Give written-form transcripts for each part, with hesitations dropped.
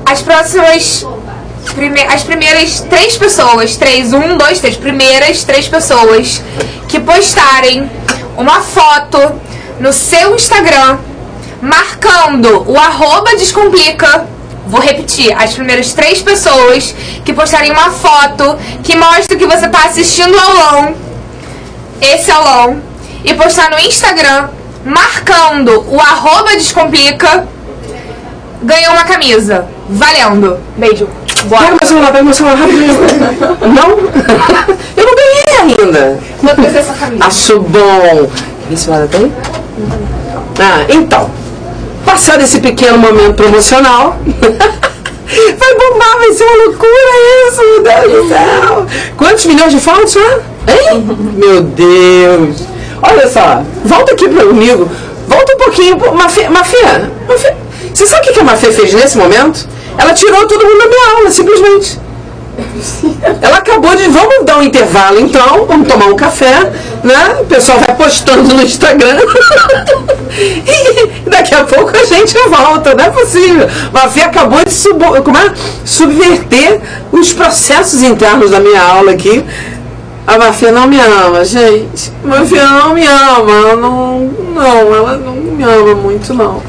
as primeiras 3 pessoas, primeiras 3 pessoas que postarem uma foto no seu Instagram marcando o @Descomplica. Vou repetir, as primeiras 3 pessoas que postarem uma foto que mostra que você está assistindo o aulão, esse aulão, e postar no Instagram marcando o @Descomplica, ganhou uma camisa. Valendo. Beijo. Bora. Pega meu celular rapidinho. Não? Eu não ganhei ainda. Quanto vai ser essa camisa? Acho bom. Vê se ela tem. Então. Passado esse pequeno momento promocional, vai bombar, vai ser uma loucura isso, meu Deus do céu. Quantos milhões de fotos, né? Hein? Meu Deus. Olha só, volta aqui comigo. Volta um pouquinho. Mafê, você sabe o que a Mafê fez nesse momento? Ela tirou todo mundo da minha aula, simplesmente. Ela acabou de... Vamos dar um intervalo então, vamos tomar um café, né? O pessoal vai postando no Instagram. E daqui a pouco a gente volta, não é possível. Mafê acabou de subverter os processos internos da minha aula aqui. A Mafê não me ama, gente. A Mafê não me ama. Ela não me ama muito, não.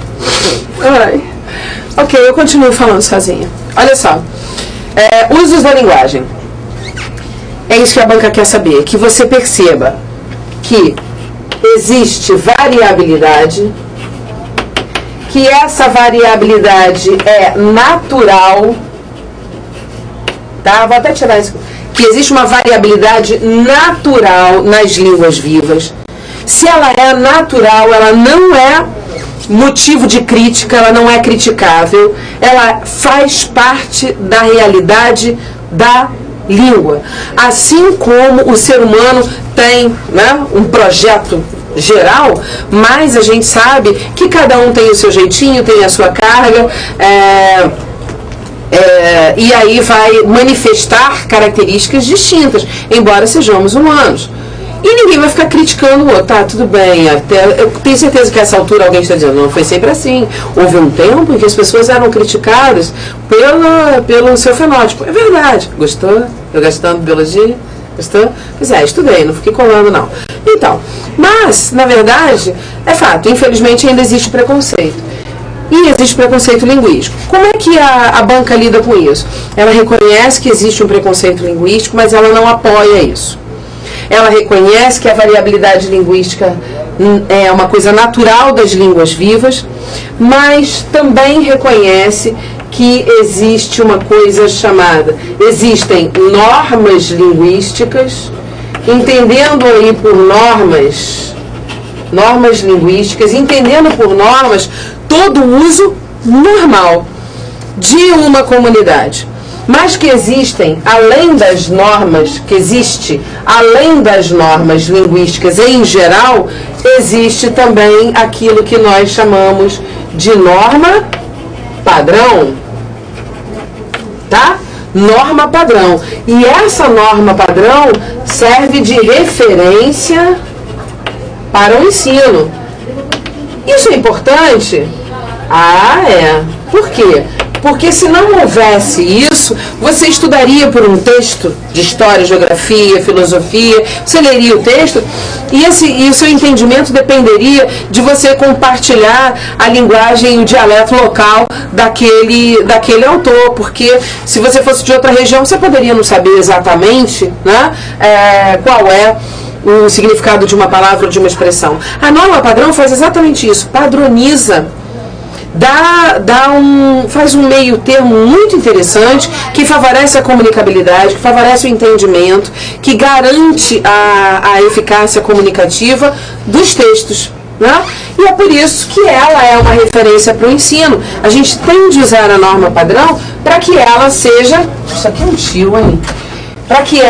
Ai. Ok, eu continuo falando sozinha. Olha só. Usos da linguagem. É isso que a banca quer saber. Que você perceba que existe variabilidade, que essa variabilidade é natural, tá? Vou até tirar isso. Que existe uma variabilidade natural nas línguas vivas. Se ela é natural, ela não é motivo de crítica, ela não é criticável, ela faz parte da realidade da língua. Assim como o ser humano tem, né, um projeto geral, mas a gente sabe que cada um tem o seu jeitinho, tem a sua carga, e aí vai manifestar características distintas, embora sejamos humanos. E ninguém vai ficar criticando o outro, tá, tudo bem, até, eu tenho certeza que a essa altura alguém está dizendo, não foi sempre assim. Houve um tempo em que as pessoas eram criticadas pelo seu fenótipo. É verdade. Gostou? Eu gastando biologia? Gostou? Pois estudei, não fiquei colando não. Então, mas, na verdade, é fato, infelizmente ainda existe preconceito. E existe preconceito linguístico. Como é que a banca lida com isso? Ela reconhece que existe um preconceito linguístico, mas ela não apoia isso. Ela reconhece que a variabilidade linguística é uma coisa natural das línguas vivas, mas também reconhece que existe uma coisa chamada, existem normas linguísticas, entendendo aí por normas linguísticas, entendendo por normas todo uso normal de uma comunidade. Mas que existem, além das normas linguísticas em geral, existe também aquilo que nós chamamos de norma padrão, tá? Norma padrão. E essa norma padrão serve de referência para o ensino. Isso é importante? Por quê? Porque se não houvesse isso, você estudaria por um texto de história, geografia, filosofia, você leria o texto e o seu entendimento dependeria de você compartilhar a linguagem e o dialeto local daquele autor, porque se você fosse de outra região, você poderia não saber exatamente, né, qual é o significado de uma palavra ou de uma expressão. A norma padrão faz exatamente isso, padroniza, faz um meio termo muito interessante, que favorece a comunicabilidade, que favorece o entendimento, que garante a eficácia comunicativa dos textos, né? E é por isso que ela é uma referência para o ensino. A gente tem de usar a norma padrão para que ela seja... Isso aqui é um tio, hein? Para que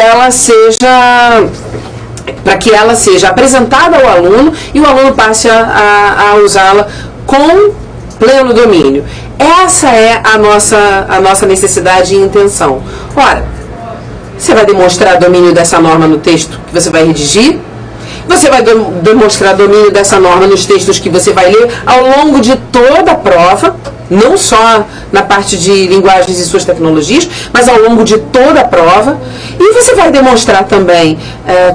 ela seja apresentada ao aluno e o aluno passe a usá-la com pleno domínio. Essa é a nossa necessidade e intenção. Ora, você vai demonstrar domínio dessa norma no texto que você vai redigir, Você vai demonstrar domínio dessa norma nos textos que você vai ler ao longo de toda a prova, não só na parte de linguagens e suas tecnologias, mas ao longo de toda a prova. E você vai demonstrar também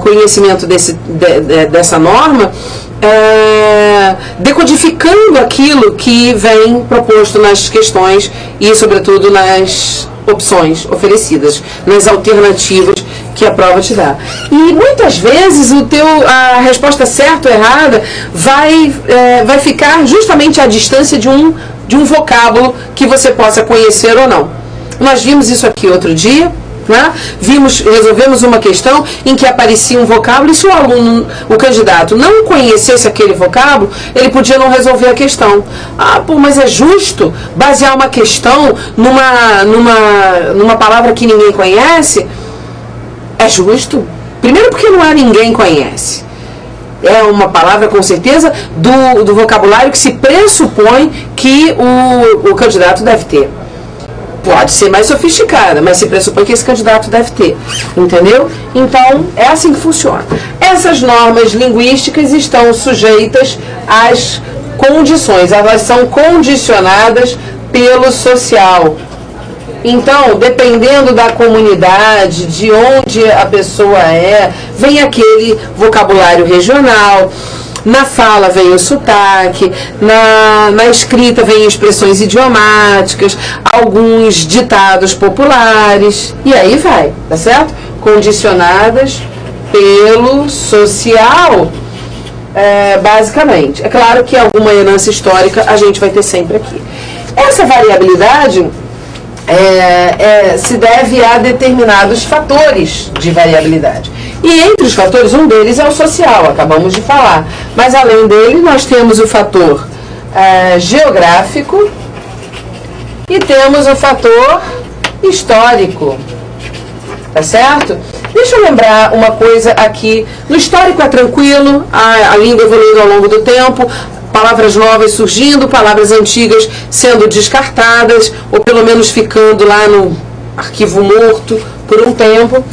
conhecimento dessa norma, decodificando aquilo que vem proposto nas questões e, sobretudo, nas opções oferecidas, nas alternativas que a prova te dá. E muitas vezes a resposta certa ou errada vai ficar justamente à distância de um vocábulo que você possa conhecer ou não. Nós vimos isso aqui outro dia, né? Resolvemos uma questão em que aparecia um vocábulo e se o candidato não conhecesse aquele vocábulo, ele podia não resolver a questão. Mas é justo basear uma questão numa palavra que ninguém conhece? É justo. Primeiro porque não há ninguém conhece. É uma palavra, com certeza, do vocabulário que se pressupõe que o candidato deve ter. Pode ser mais sofisticada, mas se pressupõe que esse candidato deve ter. Entendeu? Então, é assim que funciona. Essas normas linguísticas estão sujeitas às condições. Elas são condicionadas pelo social. Então, dependendo da comunidade, de onde a pessoa vem aquele vocabulário regional. Na fala vem o sotaque, na escrita vem expressões idiomáticas, alguns ditados populares, e aí vai, tá certo? Condicionadas pelo social, basicamente. É claro que alguma herança histórica a gente vai ter sempre aqui. Essa variabilidade se deve a determinados fatores de variabilidade. E entre os fatores, um deles é o social, acabamos de falar. Mas além dele, nós temos o fator geográfico e temos o fator histórico. Tá certo? Deixa eu lembrar uma coisa aqui. No histórico é tranquilo, a língua evoluindo ao longo do tempo, palavras novas surgindo, palavras antigas sendo descartadas, ou pelo menos ficando lá no arquivo morto por um tempo.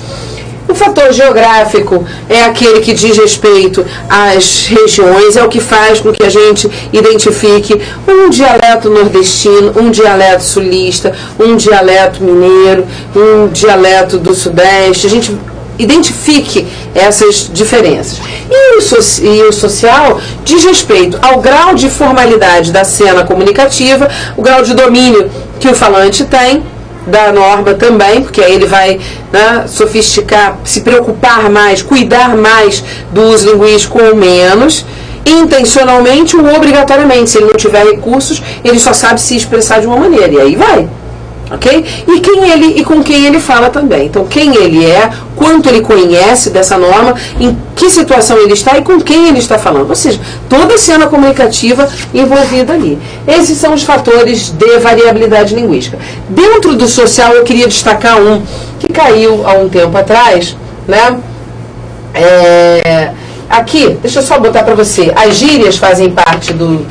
O fator geográfico é aquele que diz respeito às regiões, é o que faz com que a gente identifique um dialeto nordestino, um dialeto sulista, um dialeto mineiro, um dialeto do sudeste. A gente identifique essas diferenças. E o social diz respeito ao grau de formalidade da cena comunicativa, o grau de domínio que o falante tem, da norma também, porque aí ele vai, né, sofisticar, se preocupar mais, cuidar mais do uso linguístico ou menos, intencionalmente ou obrigatoriamente. Se ele não tiver recursos, ele só sabe se expressar de uma maneira, e aí vai. Ok? E com quem ele fala também. Então, quem ele é, quanto ele conhece dessa norma, em que situação ele está e com quem ele está falando. Ou seja, toda a cena comunicativa envolvida ali. Esses são os fatores de variabilidade linguística. Dentro do social, eu queria destacar um que caiu há um tempo atrás, né? Aqui, deixa eu só botar para você. As gírias fazem parte do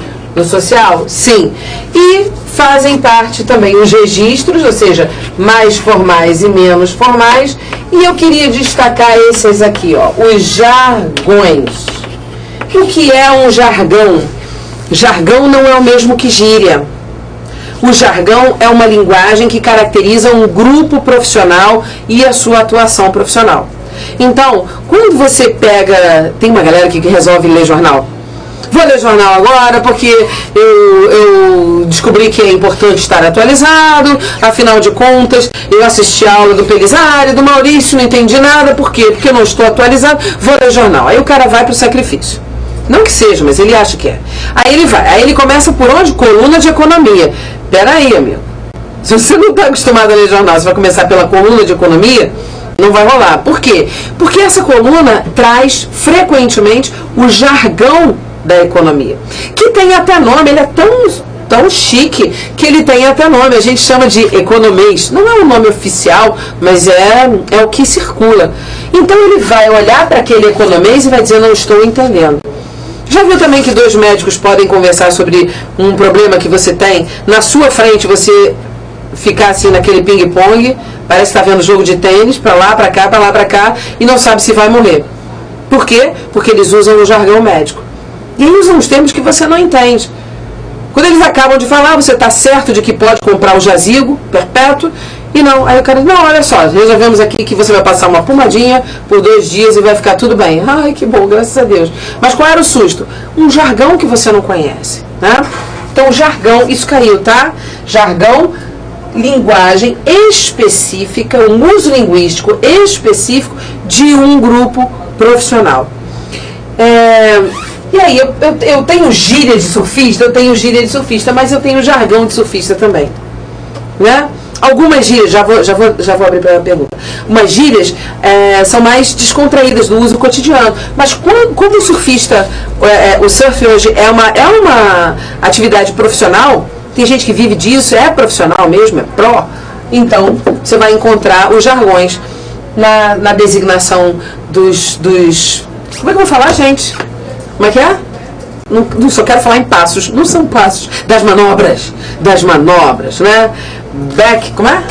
social? Sim. E fazem parte também os registros, ou seja, mais formais e menos formais. E eu queria destacar esses aqui, ó, os jargões. O que é um jargão? Jargão não é o mesmo que gíria. O jargão é uma linguagem que caracteriza um grupo profissional e a sua atuação profissional. Então, quando você pega... Tem uma galera aqui que resolve ler jornal. Vou ler jornal agora porque eu descobri que é importante estar atualizado, afinal de contas, eu assisti a aula do Pelizari, do Maurício, não entendi nada, por quê? Porque eu não estou atualizado, vou ler jornal. Aí o cara vai para o sacrifício. Não que seja, mas ele acha que é. Aí ele vai, aí ele começa por onde? Coluna de economia. Peraí, amigo. Se você não está acostumado a ler jornal, você vai começar pela coluna de economia, não vai rolar. Por quê? Porque essa coluna traz frequentemente o jargão da economia, que tem até nome. Ele é tão chique que ele tem até nome, a gente chama de economês. Não é um nome oficial, mas é o que circula. Então ele vai olhar para aquele economês e vai dizer, não estou entendendo. Já viu também que dois médicos podem conversar sobre um problema que você tem? Na sua frente você ficar assim naquele ping-pong, parece que está vendo jogo de tênis, para lá, para cá, para lá, para cá, e não sabe se vai morrer. Por quê? Porque eles usam o jargão médico. E aí usam os termos que você não entende. Quando eles acabam de falar, você está certo de que pode comprar o jazigo perpétuo, e não, aí o cara, não, olha só, resolvemos aqui que você vai passar uma pomadinha por 2 dias e vai ficar tudo bem. Ai, que bom, graças a Deus. Mas qual era o susto? Um jargão que você não conhece, né? Então, jargão, isso caiu, tá? Jargão, linguagem específica, um uso linguístico específico de um grupo profissional. E aí, eu tenho gíria de surfista, mas eu tenho jargão de surfista também, né? Algumas gírias, já vou abrir para a pergunta. Umas gírias são mais descontraídas do uso cotidiano. Mas quando o surfista, o surf hoje é uma atividade profissional, tem gente que vive disso, é profissional mesmo, é pró, então você vai encontrar os jargões na designação dos... Como é que eu vou falar, gente? Como é que é? Não só quero falar em passos, não são passos, das manobras, né? Como é?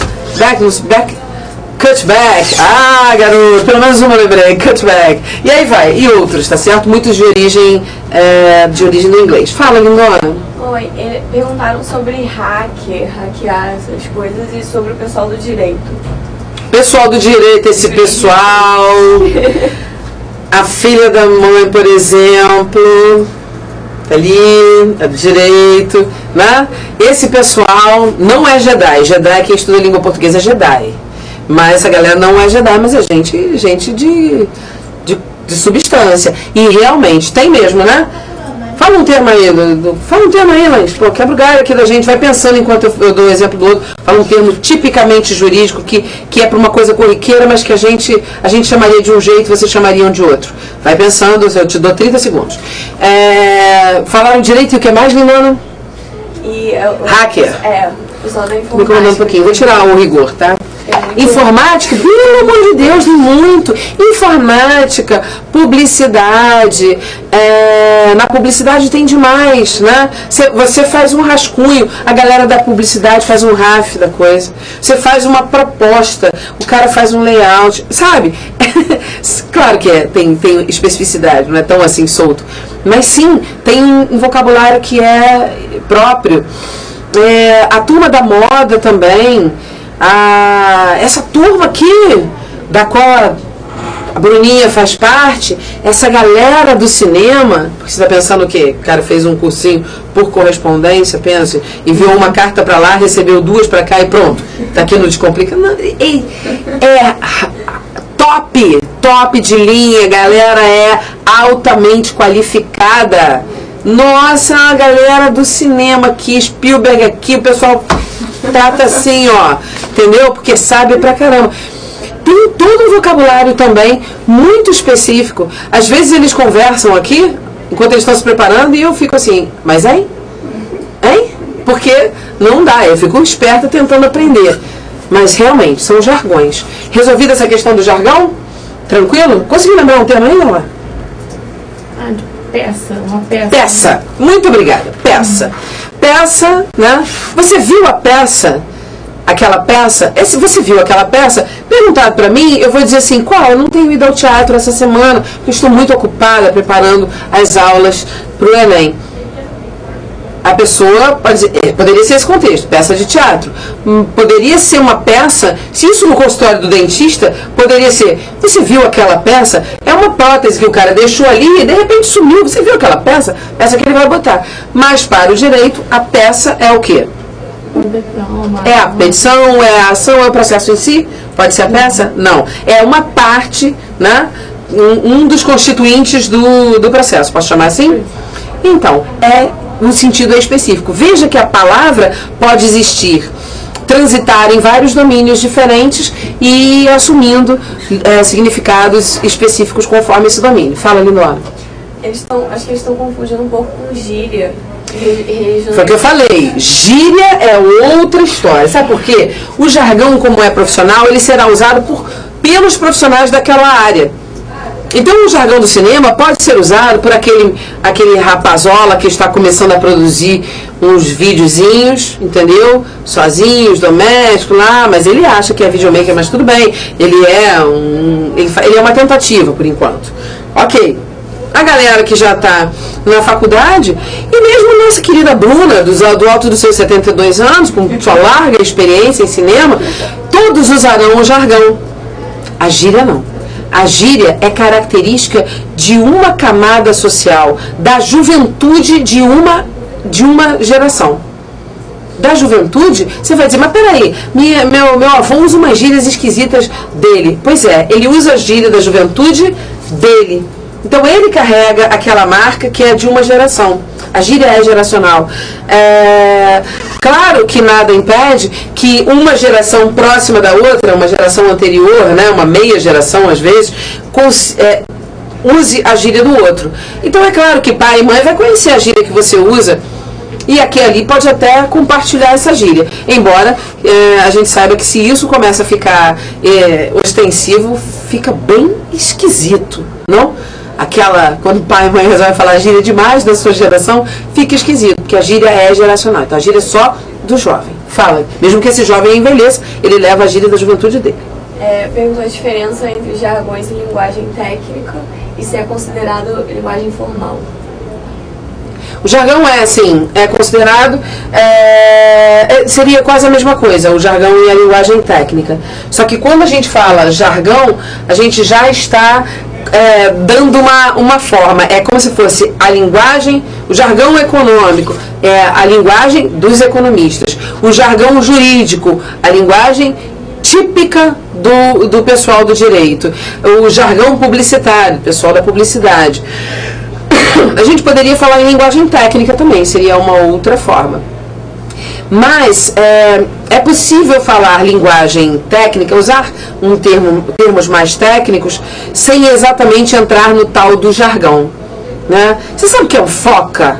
Cutback. Ah, garoto, pelo menos uma eu lembrei, cutback. E aí vai, e outros, tá certo? Muitos de origem do inglês. Fala, lindona. Oi, perguntaram sobre hackear essas coisas e sobre o pessoal do direito. Pessoal do direito, esse pessoal, a filha da mãe, por exemplo, ali, a do direito, né? Esse pessoal não é Jedi. Jedi, quem estuda língua portuguesa é Jedi. Mas essa galera não é Jedi, mas é gente de substância. E realmente, tem mesmo, né? Fala um termo aí, Laís. Pô, quebra o galho aqui da gente, vai pensando enquanto eu dou o exemplo do outro. Fala um termo tipicamente jurídico, que é para uma coisa corriqueira, mas que a gente chamaria de um jeito, vocês chamariam de outro. Vai pensando, eu te dou 30 segundos. Falaram direito e o que mais, Lindona? Hacker. O pessoal da informática. Me incomodando um pouquinho, vou tirar o rigor, tá? Informática, pelo amor de Deus, muito. Informática, publicidade. Na publicidade tem demais, né? Você faz um rascunho, a galera da publicidade faz um RAF da coisa. Você faz uma proposta, o cara faz um layout, sabe? Claro que tem especificidade, não é tão assim solto. Mas sim, tem um vocabulário que é próprio. A turma da moda também. Essa turma aqui, da qual a Bruninha faz parte, essa galera do cinema, porque você está pensando o quê? O cara fez um cursinho por correspondência, pensa, enviou uma carta para lá, recebeu 2 para cá e pronto, tá aqui no Descomplica. Não, top de linha, a galera é altamente qualificada. Nossa, a galera do cinema aqui, Spielberg aqui, o pessoal trata assim, ó, entendeu? Porque sabe pra caramba. Tem todo um vocabulário também muito específico. Às vezes eles conversam aqui, enquanto eles estão se preparando, e eu fico assim, mas hein? Porque não dá, eu fico esperta tentando aprender. Mas realmente, são jargões. Resolvida essa questão do jargão? Tranquilo? Conseguiu lembrar um termo aí, não é? Uma peça. Peça. Muito obrigada. Peça. Peça, né? Você viu a peça? Aquela peça? Se você viu aquela peça, perguntado para mim, eu vou dizer assim, qual? Eu não tenho ido ao teatro essa semana, porque estou muito ocupada preparando as aulas para o Enem. A pessoa pode dizer, poderia ser esse contexto, peça de teatro. Poderia ser uma peça, se isso no consultório do dentista, poderia ser, você viu aquela peça? É uma prótese que o cara deixou ali e de repente sumiu. Você viu aquela peça? Essa que ele vai botar. Mas para o direito, a peça é o quê? É a petição, é a ação, é o processo em si? Pode ser a peça? Não. É uma parte, né? Um dos constituintes do processo. Posso chamar assim? Então, no sentido específico. Veja que a palavra pode existir, transitar em vários domínios diferentes e assumindo significados específicos conforme esse domínio. Fala, Lindona. Acho que eles estão confundindo um pouco com gíria. Foi o que eu falei. Gíria é outra história. Sabe por quê? O jargão, como é profissional, ele será usado pelos profissionais daquela área. Então, o jargão do cinema pode ser usado por aquele rapazola que está começando a produzir uns videozinhos, entendeu? Sozinhos, domésticos lá, mas ele acha que é videomaker, mas tudo bem. Ele é uma tentativa, por enquanto. Ok. A galera que já está na faculdade, e mesmo nossa querida Bruna, do alto dos seus 72 anos, com sua larga experiência em cinema, todos usarão o jargão. A gíria não. A gíria é característica de uma camada social, da juventude de uma geração. Da juventude, você vai dizer, mas peraí, meu avô usa umas gírias esquisitas dele. Pois é, ele usa a gíria da juventude dele. Então ele carrega aquela marca que é de uma geração. A gíria é geracional. Claro que nada impede que uma geração próxima da outra, uma geração anterior, né, uma meia geração às vezes, use a gíria do outro. Então é claro que pai e mãe vai conhecer a gíria que você usa e aqui ali pode até compartilhar essa gíria. Embora a gente saiba que se isso começa a ficar ostensivo, fica bem esquisito, não? Quando o pai e mãe resolvem falar gíria demais da sua geração, fica esquisito, porque a gíria é geracional. Então a gíria é só do jovem. Fala, mesmo que esse jovem envelheça, ele leva a gíria da juventude dele. Perguntou a diferença entre jargões e linguagem técnica e se é considerado linguagem formal. O jargão é considerado, seria quase a mesma coisa, o jargão e a linguagem técnica. Só que quando a gente fala jargão, a gente já está dando uma forma, é como se fosse a linguagem, o jargão econômico, é a linguagem dos economistas, o jargão jurídico, a linguagem típica do pessoal do direito, o jargão publicitário, pessoal da publicidade. A gente poderia falar em linguagem técnica também, seria uma outra forma. Mas é possível falar linguagem técnica, usar termos mais técnicos, sem exatamente entrar no tal do jargão, né? Você sabe o que é um foca?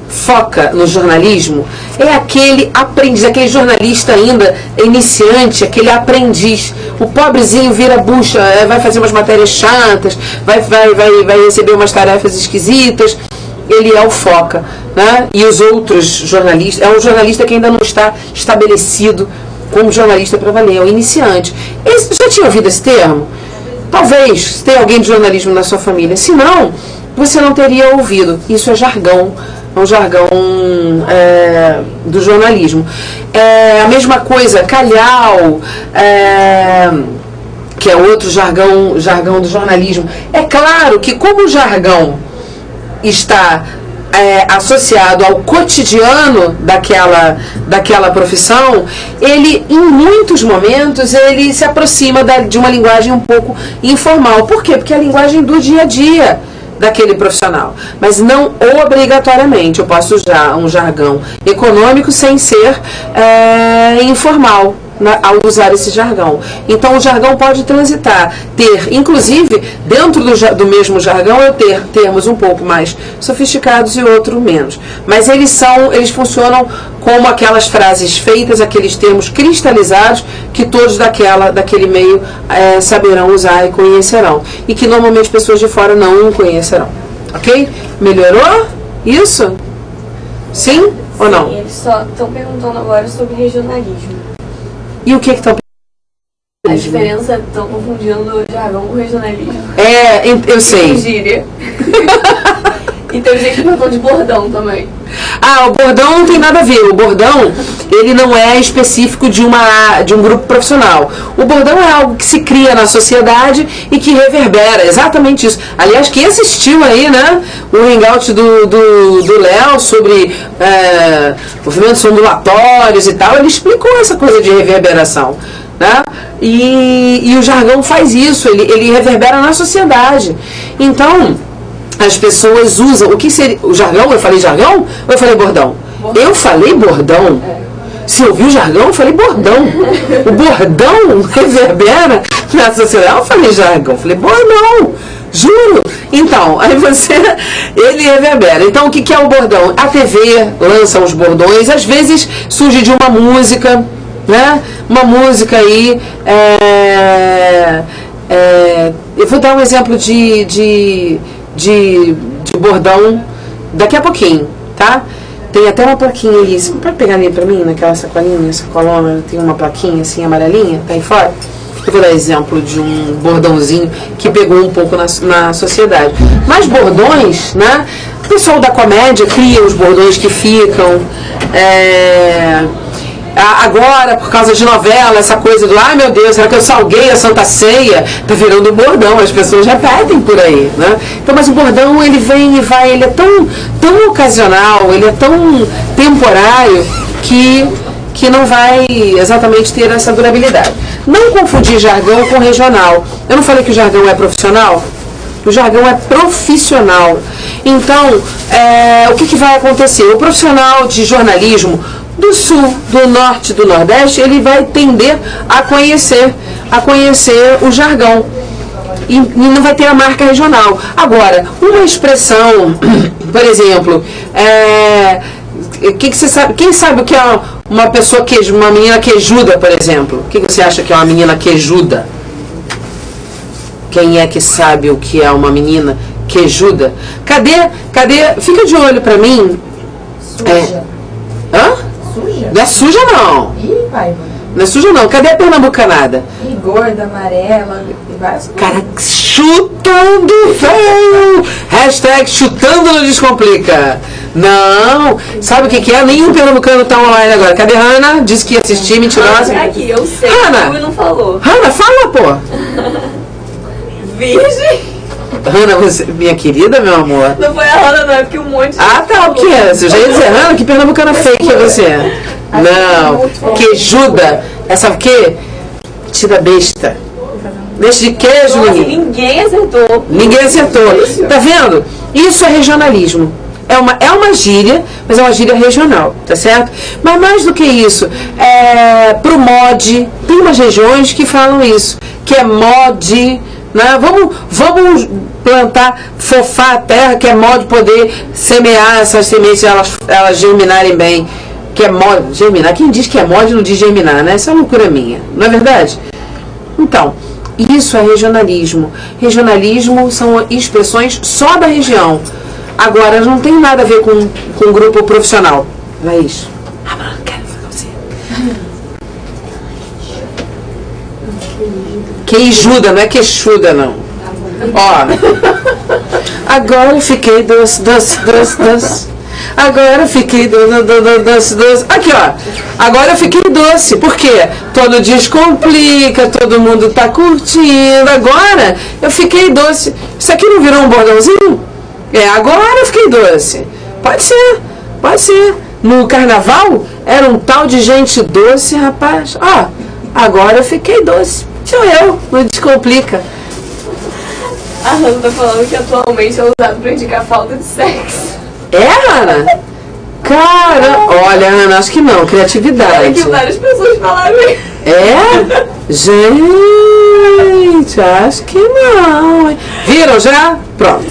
Foca no jornalismo é aquele aprendiz, aquele jornalista ainda iniciante, aquele aprendiz. O pobrezinho vira bucha, vai fazer umas matérias chatas, vai receber umas tarefas esquisitas. Ele é o foca, né? E os outros jornalistas, é um jornalista que ainda não está estabelecido como jornalista para valer, é o iniciante. Já tinha ouvido esse termo? Talvez tenha alguém de jornalismo na sua família. Se não, você não teria ouvido. Isso é jargão. É um jargão do jornalismo. A mesma coisa, calhau, que é outro jargão do jornalismo. É claro que como o jargão está associado ao cotidiano daquela profissão, ele, em muitos momentos, ele se aproxima de uma linguagem um pouco informal. Por quê? Porque é a linguagem do dia a dia daquele profissional, mas não obrigatoriamente. Eu posso usar um jargão econômico sem ser informal ao usar esse jargão. Então o jargão pode transitar, inclusive dentro do mesmo jargão eu ter termos um pouco mais sofisticados e outro menos, mas eles funcionam como aquelas frases feitas, aqueles termos cristalizados que todos daquele meio saberão usar e conhecerão, e que normalmente pessoas de fora não conhecerão. Ok? Melhorou? Isso? Sim ou não? Sim, eles só estão perguntando agora sobre regionalismo. E o que estão A diferença, estão confundindo jargão com regionalismo. Eu sei. Gíria. E tem gente que perguntou de bordão também. O bordão não tem nada a ver. O bordão, ele não é específico de um grupo profissional. O bordão é algo que se cria na sociedade e que reverbera, exatamente isso. Aliás, quem assistiu aí, né, o hangout do Léo sobre movimentos ondulatórios e tal, ele explicou essa coisa de reverberação, né? E o jargão faz isso, ele reverbera na sociedade. Então, as pessoas usam, o que seria o jargão? Eu falei jargão ou eu falei bordão? Eu falei bordão. Se eu ouvi o jargão, eu falei bordão. O bordão reverbera na sociedade. Eu falei jargão, eu falei bordão. Juro. Então, aí ele reverbera. Então, o que é o bordão? A TV lança os bordões, às vezes surge de uma música, né? Uma música aí. Eu vou dar um exemplo de bordão daqui a pouquinho, tá? Tem até uma plaquinha ali. Você pode pegar ali pra mim, naquela sacolona, tem uma plaquinha assim, amarelinha, tá aí fora? Eu vou dar exemplo de um bordãozinho que pegou um pouco na sociedade. Mas bordões, né? O pessoal da comédia cria os bordões que ficam. Agora, por causa de novela, essa coisa do ai meu Deus, será que eu salguei a Santa Ceia? Tá virando bordão, as pessoas repetem por aí, né? Então, mas o bordão, ele vem e vai, ele é tão ocasional, ele é tão temporário que não vai exatamente ter essa durabilidade. Não confundir jargão com regional. Eu não falei que o jargão é profissional? O jargão é profissional. Então, o que vai acontecer? O profissional de jornalismo do sul, do norte, do nordeste, ele vai tender a conhecer o jargão. E não vai ter a marca regional. Agora, uma expressão, por exemplo, que você sabe, quem sabe o que é uma menina quejuda, por exemplo? O que você acha que é uma menina quejuda? Quem é que sabe o que é uma menina quejuda? Cadê? Fica de olho pra mim. Suja. Hã? Suja? Não é suja, não. Ih, pai. Não é suja, não. Cadê a pernambucanada? E gorda, amarela, e várias coisas. Cara, chutando feio! Hashtag chutando não descomplica. Não. Sabe o que é? Nenhum pernambucano tá online agora. Cadê Hanna? Disse que ia assistir, mentirosa. Aqui, eu sei. Hanna! Tu não falou. Hanna, fala, pô. Virgem. Hanna, você, minha querida, meu amor. Não foi a Hanna, não. É porque um monte de Ah, tá, o que é? Você já ia dizer, Hanna, que pernambucana fake é você? Não. Quejuda. Sabe o quê? Tira besta. Deixa de queijo, Nossa, menino. ninguém acertou. Ninguém acertou. Tá vendo? Isso é regionalismo. É uma gíria, mas é uma gíria regional, tá certo? Mas mais do que isso, pro mod, tem umas regiões que falam isso, que é mod, né? Vamos plantar, fofar a terra, que é mod poder semear essas sementes, elas germinarem bem. Que é mod, germinar. Quem diz que é mod não diz germinar, né? Essa é uma loucura minha, não é verdade? Então, isso é regionalismo. Regionalismo são expressões só da região. Agora, não tem nada a ver com o grupo profissional. Laís. Quero falar com você. Queijuda, não é queixuda, não. Ó. Agora eu fiquei doce. Agora eu fiquei doce. Aqui, ó. Agora eu fiquei doce. Por quê? Todo descomplica, todo mundo tá curtindo. Agora eu fiquei doce. Isso aqui não virou um bordãozinho? Agora eu fiquei doce. Pode ser. No carnaval, era um tal de gente doce, rapaz. Ó, agora eu fiquei doce. Sou eu, não descomplica. A Hanna tá falando que atualmente é usado pra indicar falta de sexo. Ana? Cara, olha, Ana, acho que não, criatividade. É que várias pessoas falaram isso. Gente, acho que não. Viram já? Pronto.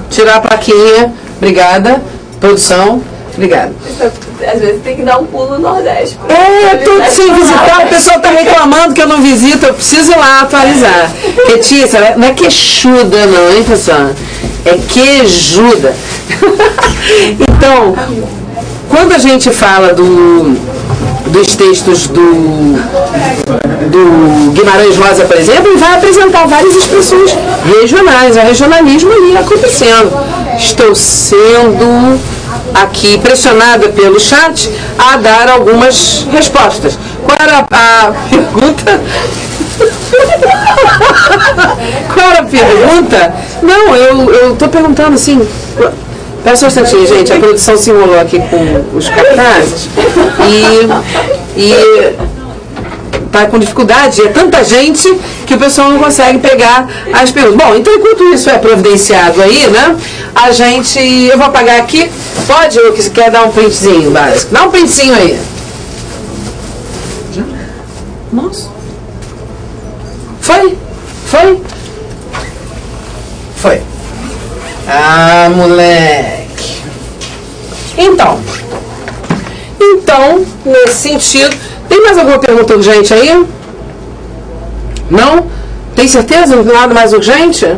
Tirar a plaquinha. Obrigada. Produção. Obrigada. Às vezes tem que dar um pulo no Nordeste. Tudo sem visitar. O pessoal tá reclamando que eu não visito. Eu preciso ir lá atualizar. Letícia, não é queixuda não, hein, pessoal? É queijuda. Então, quando a gente fala dos textos do Guimarães Rosa, por exemplo, ele vai apresentar várias expressões regionais, o regionalismo ali acontecendo. Estou sendo aqui pressionada pelo chat a dar algumas respostas. Qual era a pergunta? Qual era a pergunta? Não, eu tô perguntando assim. Espera só um instantinho, gente. A produção se enrolou aqui com os cartazes e tá com dificuldade. É tanta gente que o pessoal não consegue pegar as perguntas. Bom, então enquanto isso é providenciado aí, né? Eu vou apagar aqui. Pode, ou que você quer dar um printzinho básico? Dá um printzinho aí. Já? Nossa. Foi. Ah, moleque. Então, nesse sentido, tem mais alguma pergunta urgente aí? Não? Tem certeza? Nada mais urgente?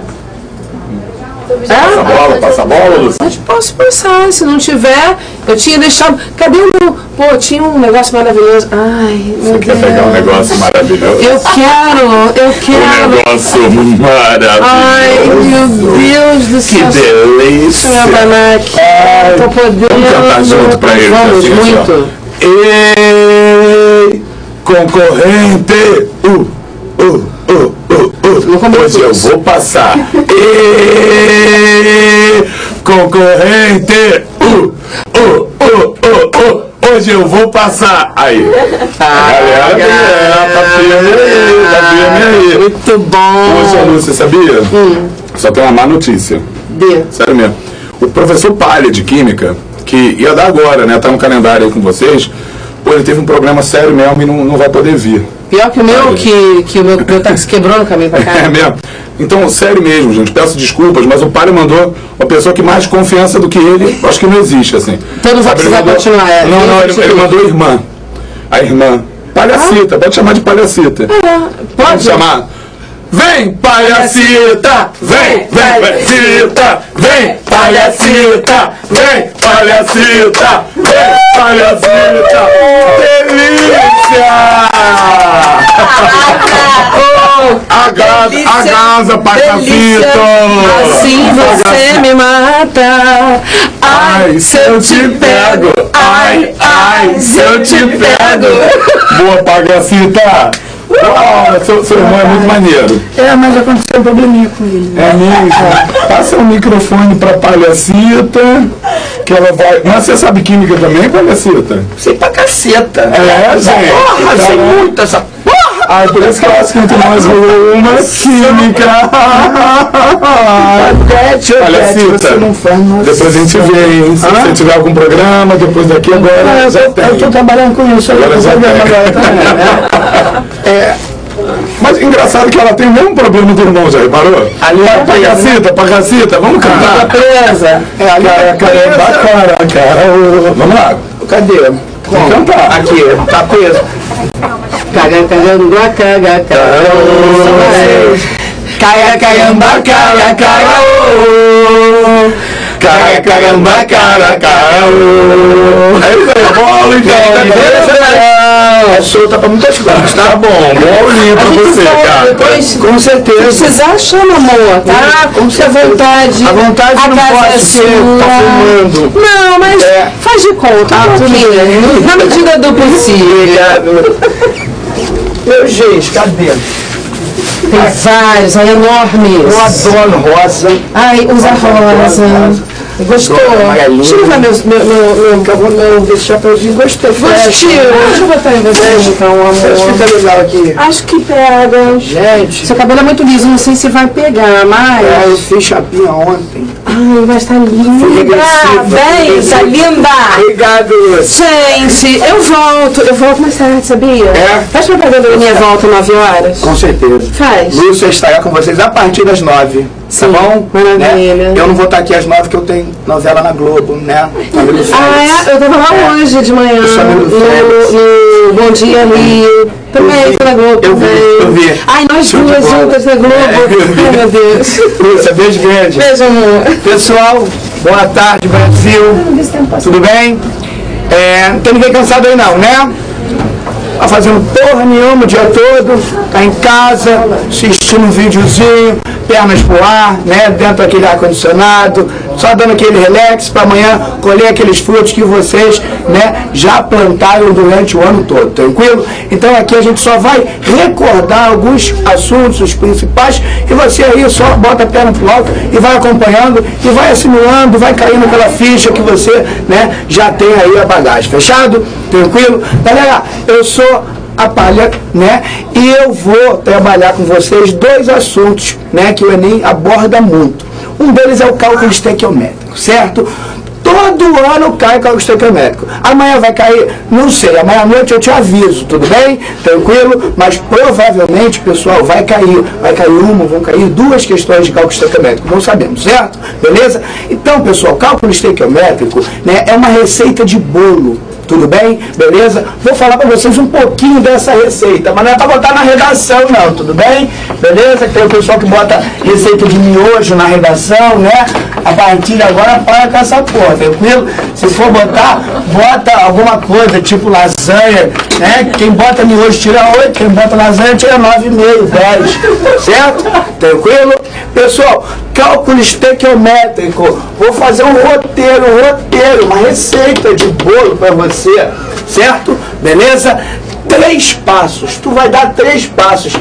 Passa a bola, Lúcia. Mas posso passar, se não tiver, eu tinha deixado. Cadê o meu. Pô, tinha um negócio maravilhoso. Ai, meu Você quer Deus. pegar um negócio maravilhoso? Eu quero. Um negócio maravilhoso. Ai, meu Deus do Que céu. delícia. Meu Banac. Tô podendo. Vamos cantar junto pra ele. Vamos, assim, muito. Ó. Ei, concorrente. Hoje eu vou passar. Ei, concorrente. Hoje eu vou passar. Aí. Galera, tá firme aí. Muito bom. Poxa, Lúcia, sabia? Só tem uma má notícia. Sério mesmo. O professor Palha de Química, que ia dar agora, né? Tá no calendário aí com vocês. Pô, ele teve um problema sério mesmo e não vai poder vir. Pior que o meu, que o meu táxi quebrou no caminho pra cá. É mesmo. Então, sério mesmo, gente. Peço desculpas, mas o Palha mandou uma pessoa que mais confiança do que ele, acho que não existe, assim. Então não vai precisar continuar, é. Não, ele mandou a irmã. A irmã. Palhacita, pode chamar de Palhacita. Pode chamar. Vem, Palhacita! Vem, Palhacita! Vem, Palhacita! Vem, Palhacita! Vem, Palhacita! Delícia! Agaza, Palhacita! Assim você me mata. Ai, se eu te pego! Ai, se eu te pego! Boa, Palhacita! Uau, seu irmão é muito maneiro. É, mas aconteceu um probleminha com ele. É mesmo? Passa o microfone pra Palhacita, que ela vai... Mas você sabe química também, Palhacita? Sei pra caceta. É, gente. Porra, sei muito essa porra. Ah, por isso que eu acho que entre nós rolou uma química. Palhacita, Você não faz nossa. depois a gente vê, hein? Se você tiver algum programa, depois daqui agora já tem. Eu tô trabalhando com isso. Agora já tem. Mas engraçado que ela tem o mesmo problema do irmão, já reparou? Palhacita, vamos cantar. Presa. Vamos lá. Cadê? Vamos cantar. Aqui, tá preso. Cagamba, caga, Caramba, cara, cara, Caramba, é isso aí, bola então. É solta pra muitas coisas, tá? Tá bom, bolinha pra você, cara. Depois, Com certeza. se precisar, chama, amor, tá? Fica à vontade. À vontade A não casa posso é ser, sua. tá filmando. Não, mas faz de conta, um pouquinho. Na medida do possível. Meu gente, cadê? Tem vários, aí enormes. Eu adoro rosa. Ai, usa rosa. Gostou? Deixa eu levar meu chapeuzinho. Gostei. Gostou? Deixa eu botar em você, então, amor. Fica legal aqui. Acho que pega. Gente, Seu cabelo é muito liso, não sei se vai pegar, mas... eu fiz chapinha ontem. Ai, mas tá linda. Bem, tá linda. Obrigado. Gente, eu volto mais tarde, sabia? É? Faz propaganda da minha volta 9 horas. Com certeza. Faz. Lúcia estará com vocês a partir das 9. Sim, Tá bom? maravilha. Né? Eu não vou estar aqui às 9 porque eu tenho novela na Globo, né? Ah, é? Eu tava lá hoje de manhã, no Bom Dia Rio. Também, tô na Globo. Eu vi. Ai, nós Show de duas bola. juntas na Globo. Ai, meu Deus. Lúcia, beijo grande. Beijo, amor. Pessoal, boa tarde, Brasil. Tudo bem? Não tem ninguém cansado aí não, né? Tá fazendo porra nenhuma o dia todo, tá em casa, assistindo um videozinho, pernas pro ar, né? Dentro daquele ar-condicionado, só dando aquele relax para amanhã colher aqueles frutos que vocês, né, já plantaram durante o ano todo, tranquilo? Então aqui a gente só vai recordar alguns assuntos, os principais, e você aí só bota a perna pro alto e vai acompanhando e vai assimilando, vai caindo pela ficha que você, né, já tem aí a bagagem. Fechado? Tranquilo? Galera, eu sou a Palha, né? E eu vou trabalhar com vocês dois assuntos, né, que o Enem aborda muito. Um deles é o cálculo estequiométrico, certo? Todo ano cai cálculo estequiométrico. Amanhã vai cair, não sei, amanhã à noite eu te aviso, tudo bem? Tranquilo? Mas provavelmente, pessoal, vai cair vão cair duas questões de cálculo estequiométrico, não sabemos, certo? Beleza? Então, pessoal, cálculo estequiométrico, né, é uma receita de bolo. tudo bem? Beleza? Vou falar para vocês um pouquinho dessa receita, mas não é para botar na redação não, tudo bem? Beleza? Tem o pessoal que bota receita de miojo na redação, né? A partir de agora para com essa porra, tranquilo? Se for botar, bota alguma coisa, tipo lasanha, né? Quem bota miojo tira 8, quem bota lasanha tira 9,5, 10, certo? Tranquilo? Pessoal, cálculo estequiométrico. Vou fazer um roteiro, uma receita de bolo para você, certo? Beleza? 3 passos. Tu vai dar 3 passos.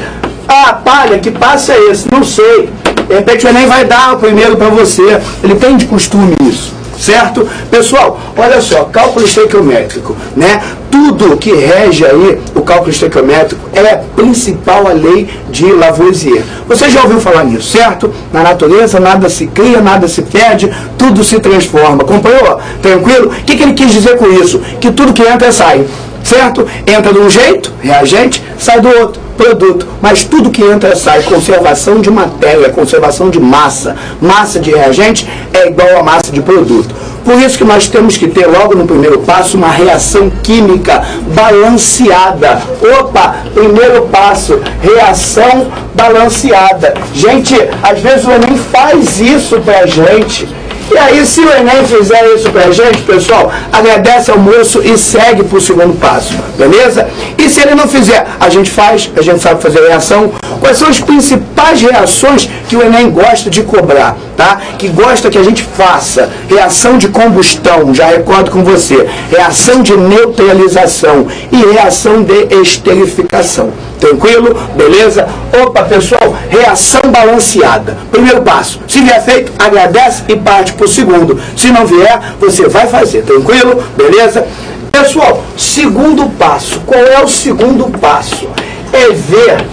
Ah, palha, que passo é esse? Não sei. De repente o Enem vai dar o primeiro para você. Ele tem de costume isso. Certo? Pessoal, olha só, cálculo estequiométrico, né? Tudo que rege aí o cálculo estequiométrico é a principal lei de Lavoisier. Você já ouviu falar nisso, certo? Na natureza nada se cria, nada se perde, tudo se transforma. Compreendeu? Tranquilo? O que ele quis dizer com isso? Que tudo que entra sai, certo? Entra de um jeito, reagente, sai do outro, produto. Mas tudo que entra sai. Conservação de matéria, conservação de massa. Massa de reagente é igual a massa de produto. Por isso que nós temos que ter logo no primeiro passo uma reação química balanceada. Opa, primeiro passo, reação balanceada. Gente, às vezes o Enem faz isso pra gente. E aí, se o Enem fizer isso pra gente, pessoal, agradece ao moço e segue pro segundo passo, beleza? E se ele não fizer, a gente faz, a gente sabe fazer reação. Quais são as principais reações que o Enem gosta de cobrar, tá? Que gosta que a gente faça. Reação de combustão, já recordo com você. Reação de neutralização e reação de esterificação. Tranquilo? Beleza? Opa, pessoal, reação balanceada. Primeiro passo. Se vier feito, agradece e parte pro segundo. Se não vier, você vai fazer. Tranquilo? Beleza? Pessoal, segundo passo. Qual é o segundo passo? É ver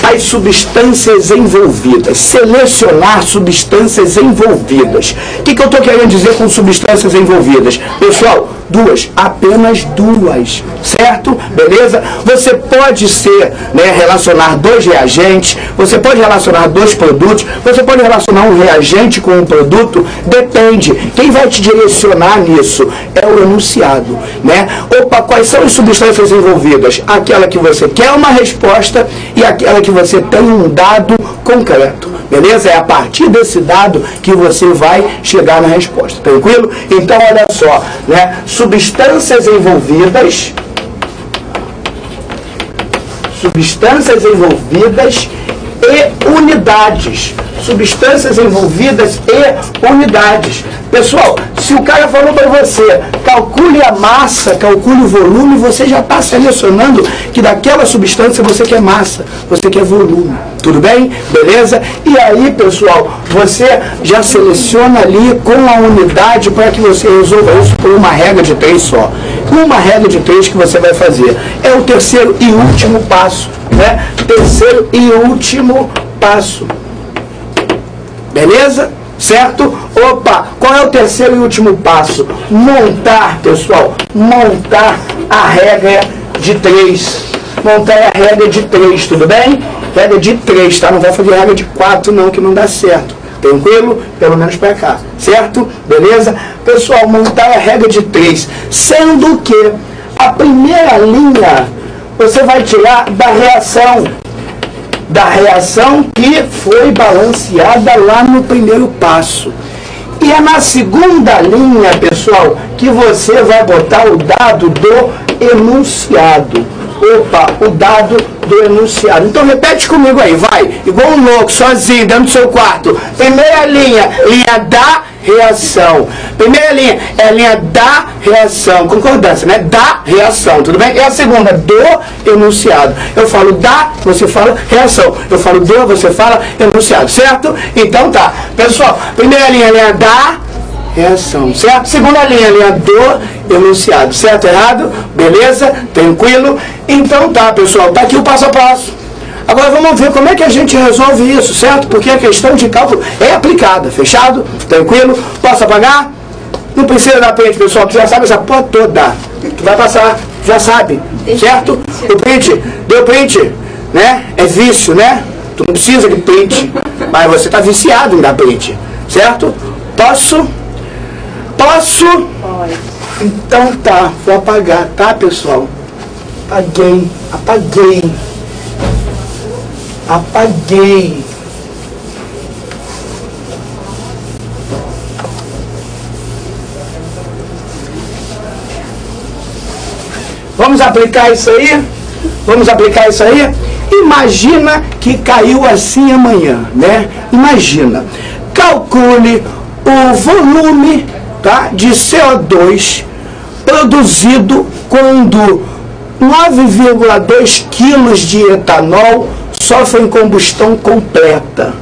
as substâncias envolvidas, selecionar substâncias envolvidas. O que eu estou querendo dizer com substâncias envolvidas? Pessoal, duas, apenas duas, certo? Beleza? Você pode ser, né, relacionar dois reagentes, você pode relacionar dois produtos, você pode relacionar um reagente com um produto, depende. Quem vai te direcionar nisso é o enunciado, né? Opa, quais são as substâncias envolvidas? Aquela que você quer uma resposta e aquela que você tem um dado concreto, beleza? É a partir desse dado que você vai chegar na resposta, tranquilo? Então, olha só, né? Substâncias envolvidas e unidades. Substâncias envolvidas e unidades. Pessoal, se o cara falou para você, calcule a massa, calcule o volume, você já está selecionando que daquela substância você quer massa, você quer volume. Tudo bem? Beleza? E aí, pessoal, você já seleciona ali com a unidade para que você resolva isso por uma regra de 3 só. Uma regra de 3 que você vai fazer. É o terceiro e último passo, né? Terceiro e último passo. Beleza? Certo? Opa, qual é o terceiro e último passo? Montar, pessoal, montar a regra de 3. Montar a regra de 3, tudo bem? Regra de 3, tá? Não vai fazer regra de 4 não, que não dá certo. Tranquilo? Pelo menos para cá. Certo? Beleza? Pessoal, montar a regra de 3. Sendo que a primeira linha você vai tirar da reação que foi balanceada lá no primeiro passo. E é na segunda linha, pessoal, que você vai botar o dado do enunciado. Opa, o dado do enunciado. Então repete comigo aí, vai. Igual um louco, sozinho, dentro do seu quarto. Primeira linha, linha da reação. Primeira linha é a linha da reação. Concordância, né? Da reação, tudo bem? E a segunda, do enunciado. Eu falo da, você fala reação. Eu falo do, você fala enunciado, certo? Então tá. Pessoal, primeira linha, linha da reação, certo? Segunda linha, linha do enunciado, certo? Errado? Beleza? Tranquilo? Então tá, pessoal, tá aqui o passo a passo. Agora vamos ver como é que a gente resolve isso, certo? Porque a questão de cálculo é aplicada, fechado? Tranquilo? Posso apagar? Não precisa dar print, pessoal, tu já sabe essa porra toda. Tu vai passar, já sabe, certo? O print, deu print, né? É vício, né? Tu não precisa de print, mas você tá viciado em dar print, certo? Posso? Posso? Pode. Então tá, vou apagar, tá, pessoal? Apaguei. Vamos aplicar isso aí? Imagina que caiu assim amanhã, né? Imagina. Calcule o volume, tá, de CO2 produzido quando 9,2 quilos de etanol sofrem combustão completa.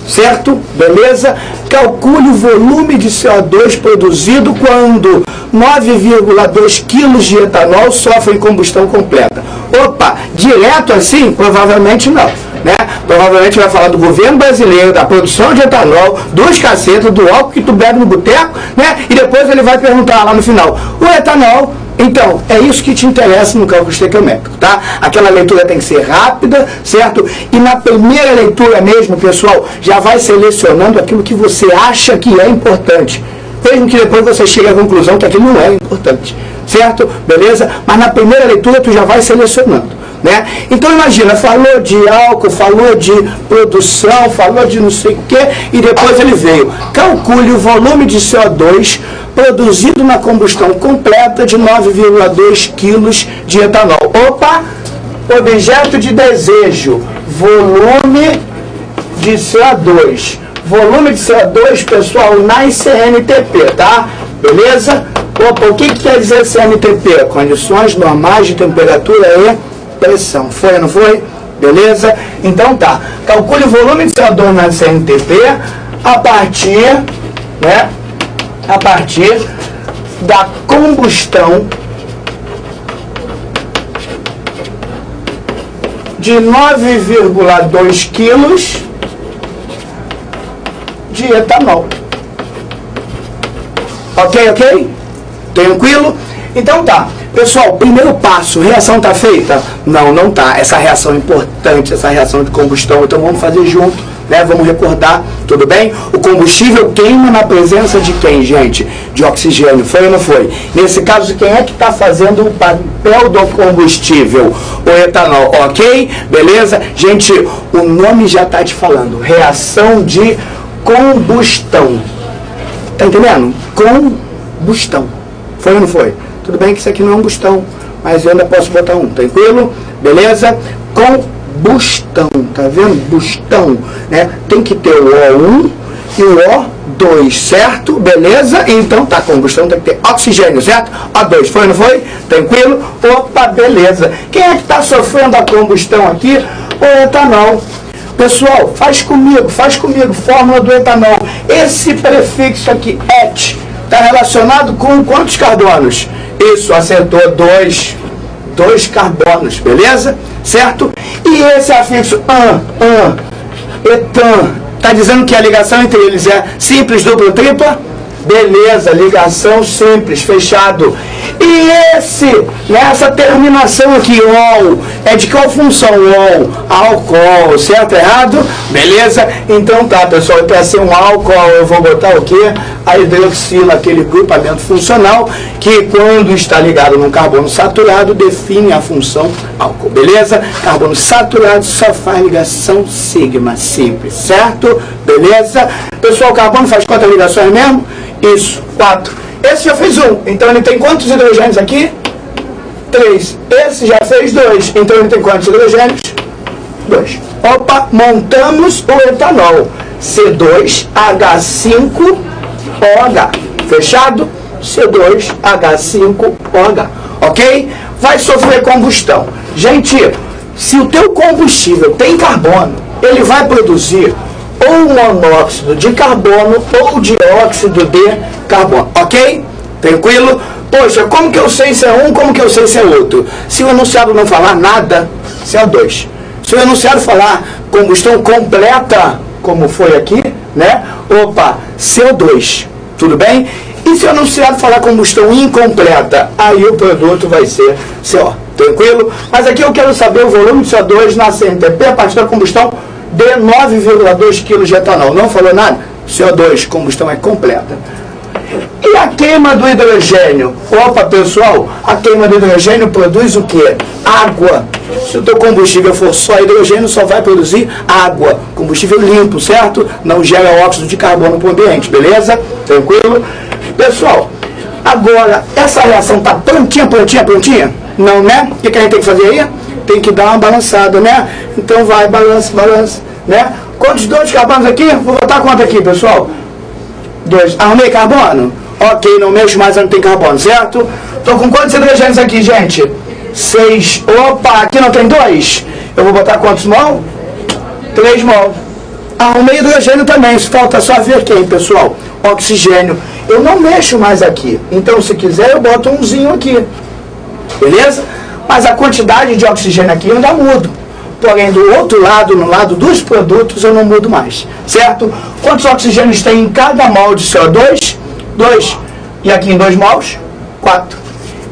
Certo? Beleza? Calcule o volume de CO2 produzido quando 9,2 quilos de etanol sofrem combustão completa. Opa, direto assim? Provavelmente não. Né? Provavelmente vai falar do governo brasileiro, da produção de etanol, dos cacetos, do álcool que tu bebe no boteco, né? E depois ele vai perguntar lá no final, o etanol. Então, é isso que te interessa no cálculo estequiométrico, tá? Aquela leitura tem que ser rápida, certo? E na primeira leitura mesmo, pessoal, já vai selecionando aquilo que você acha que é importante. Mesmo que depois você chegue à conclusão que aquilo não é importante, certo? Beleza? Mas na primeira leitura tu já vai selecionando. Né? Então imagina, falou de álcool, falou de produção, falou de não sei o que, e depois ele veio, calcule o volume de CO2 produzido na combustão completa de 9,2 quilos de etanol. Opa! Objeto de desejo, volume de CO2. Volume de CO2, pessoal, na CNTP, tá? Beleza? Opa, o que quer dizer CNTP? Condições normais de temperatura e pressão. Foi ou não foi? Beleza? Então tá. Calcule o volume de CO2 na CNTP a partir, né? A partir da combustão de 9,2 quilos de etanol. Ok? Tranquilo? Então tá. Pessoal, primeiro passo, reação tá feita? Não, não tá. Essa reação é importante, essa reação de combustão, então vamos fazer junto, né? Vamos recordar, tudo bem? O combustível queima na presença de quem, gente? De oxigênio, foi ou não foi? Nesse caso, quem é que está fazendo o papel do combustível? O etanol, ok? Beleza? Gente, o nome já tá te falando, reação de combustão. Tá entendendo? Combustão. Foi ou não foi? Tudo bem que isso aqui não é um bustão, mas eu ainda posso botar um, tranquilo? Beleza? Combustão, tá vendo? Bustão, né? Tem que ter o O1 e o O2, certo? Beleza? Então tá, combustão tem que ter oxigênio, certo? O2, foi ou não foi? Tranquilo? Opa, beleza. Quem é que tá sofrendo a combustão aqui? O etanol. Pessoal, faz comigo, fórmula do etanol. Esse prefixo aqui, et, está relacionado com quantos carbonos? Isso, acertou, dois carbonos, beleza? Certo? E esse afixo, etan, está dizendo que a ligação entre eles é simples, dupla, tripla? Beleza, ligação simples, fechado. E essa terminação aqui, ol, é de qual função? Ol, álcool, certo? Errado? Beleza? Então tá, pessoal, para ser um álcool eu vou botar o quê? A hidroxila, aquele grupamento funcional que quando está ligado num carbono saturado define a função álcool, beleza? Carbono saturado só faz ligação sigma, simples, certo? Beleza? Pessoal, o carbono faz quantas ligações mesmo? Isso, 4. Esse já fez 1, então ele tem quantos hidrogênios aqui? 3. Esse já fez 2, então ele tem quantos hidrogênios? 2. Opa, montamos o etanol. C2H5OH. Fechado? C2H5OH. Ok? Vai sofrer combustão. Gente, se o teu combustível tem carbono, ele vai produzir ou monóxido de carbono ou dióxido de carbono, ok? Tranquilo? Poxa, como que eu sei se é um, como que eu sei se é outro? Se o enunciado não falar nada, CO2. Se o enunciado falar combustão completa, como foi aqui, né? Opa, CO2, tudo bem? E se o enunciado falar combustão incompleta, aí o produto vai ser CO, tranquilo? Mas aqui eu quero saber o volume de CO2 na CNTP a partir da combustão de 9,2 kg de etanol. Não falou nada? CO2, combustão é completa. E a queima do hidrogênio? Opa, pessoal, a queima do hidrogênio produz o quê? Água. Se o teu combustível for só hidrogênio, só vai produzir água. Combustível limpo, certo? Não gera óxido de carbono para o ambiente, beleza? Tranquilo? Pessoal, agora, essa reação está prontinha? Não, né? O que a gente tem que fazer aí? Tem que dar uma balançada, né? Então vai, balança, né? Quantos 2 carbonos aqui? Vou botar quanto aqui, pessoal? 2. Arrumei carbono? Ok, não mexo mais, não tem carbono, certo? Tô com quantos hidrogênios aqui, gente? 6. Opa, aqui não tem 2? Eu vou botar quantos mol? 3 mol. Arrumei hidrogênio também, falta só ver quem, pessoal? Oxigênio. Eu não mexo mais aqui, então se quiser eu boto umzinho aqui, beleza? Mas a quantidade de oxigênio aqui eu ainda mudo. Porém, do outro lado, no lado dos produtos, eu não mudo mais, certo? Quantos oxigênios tem em cada mol de CO2? 2. E aqui em 2 mols? 4.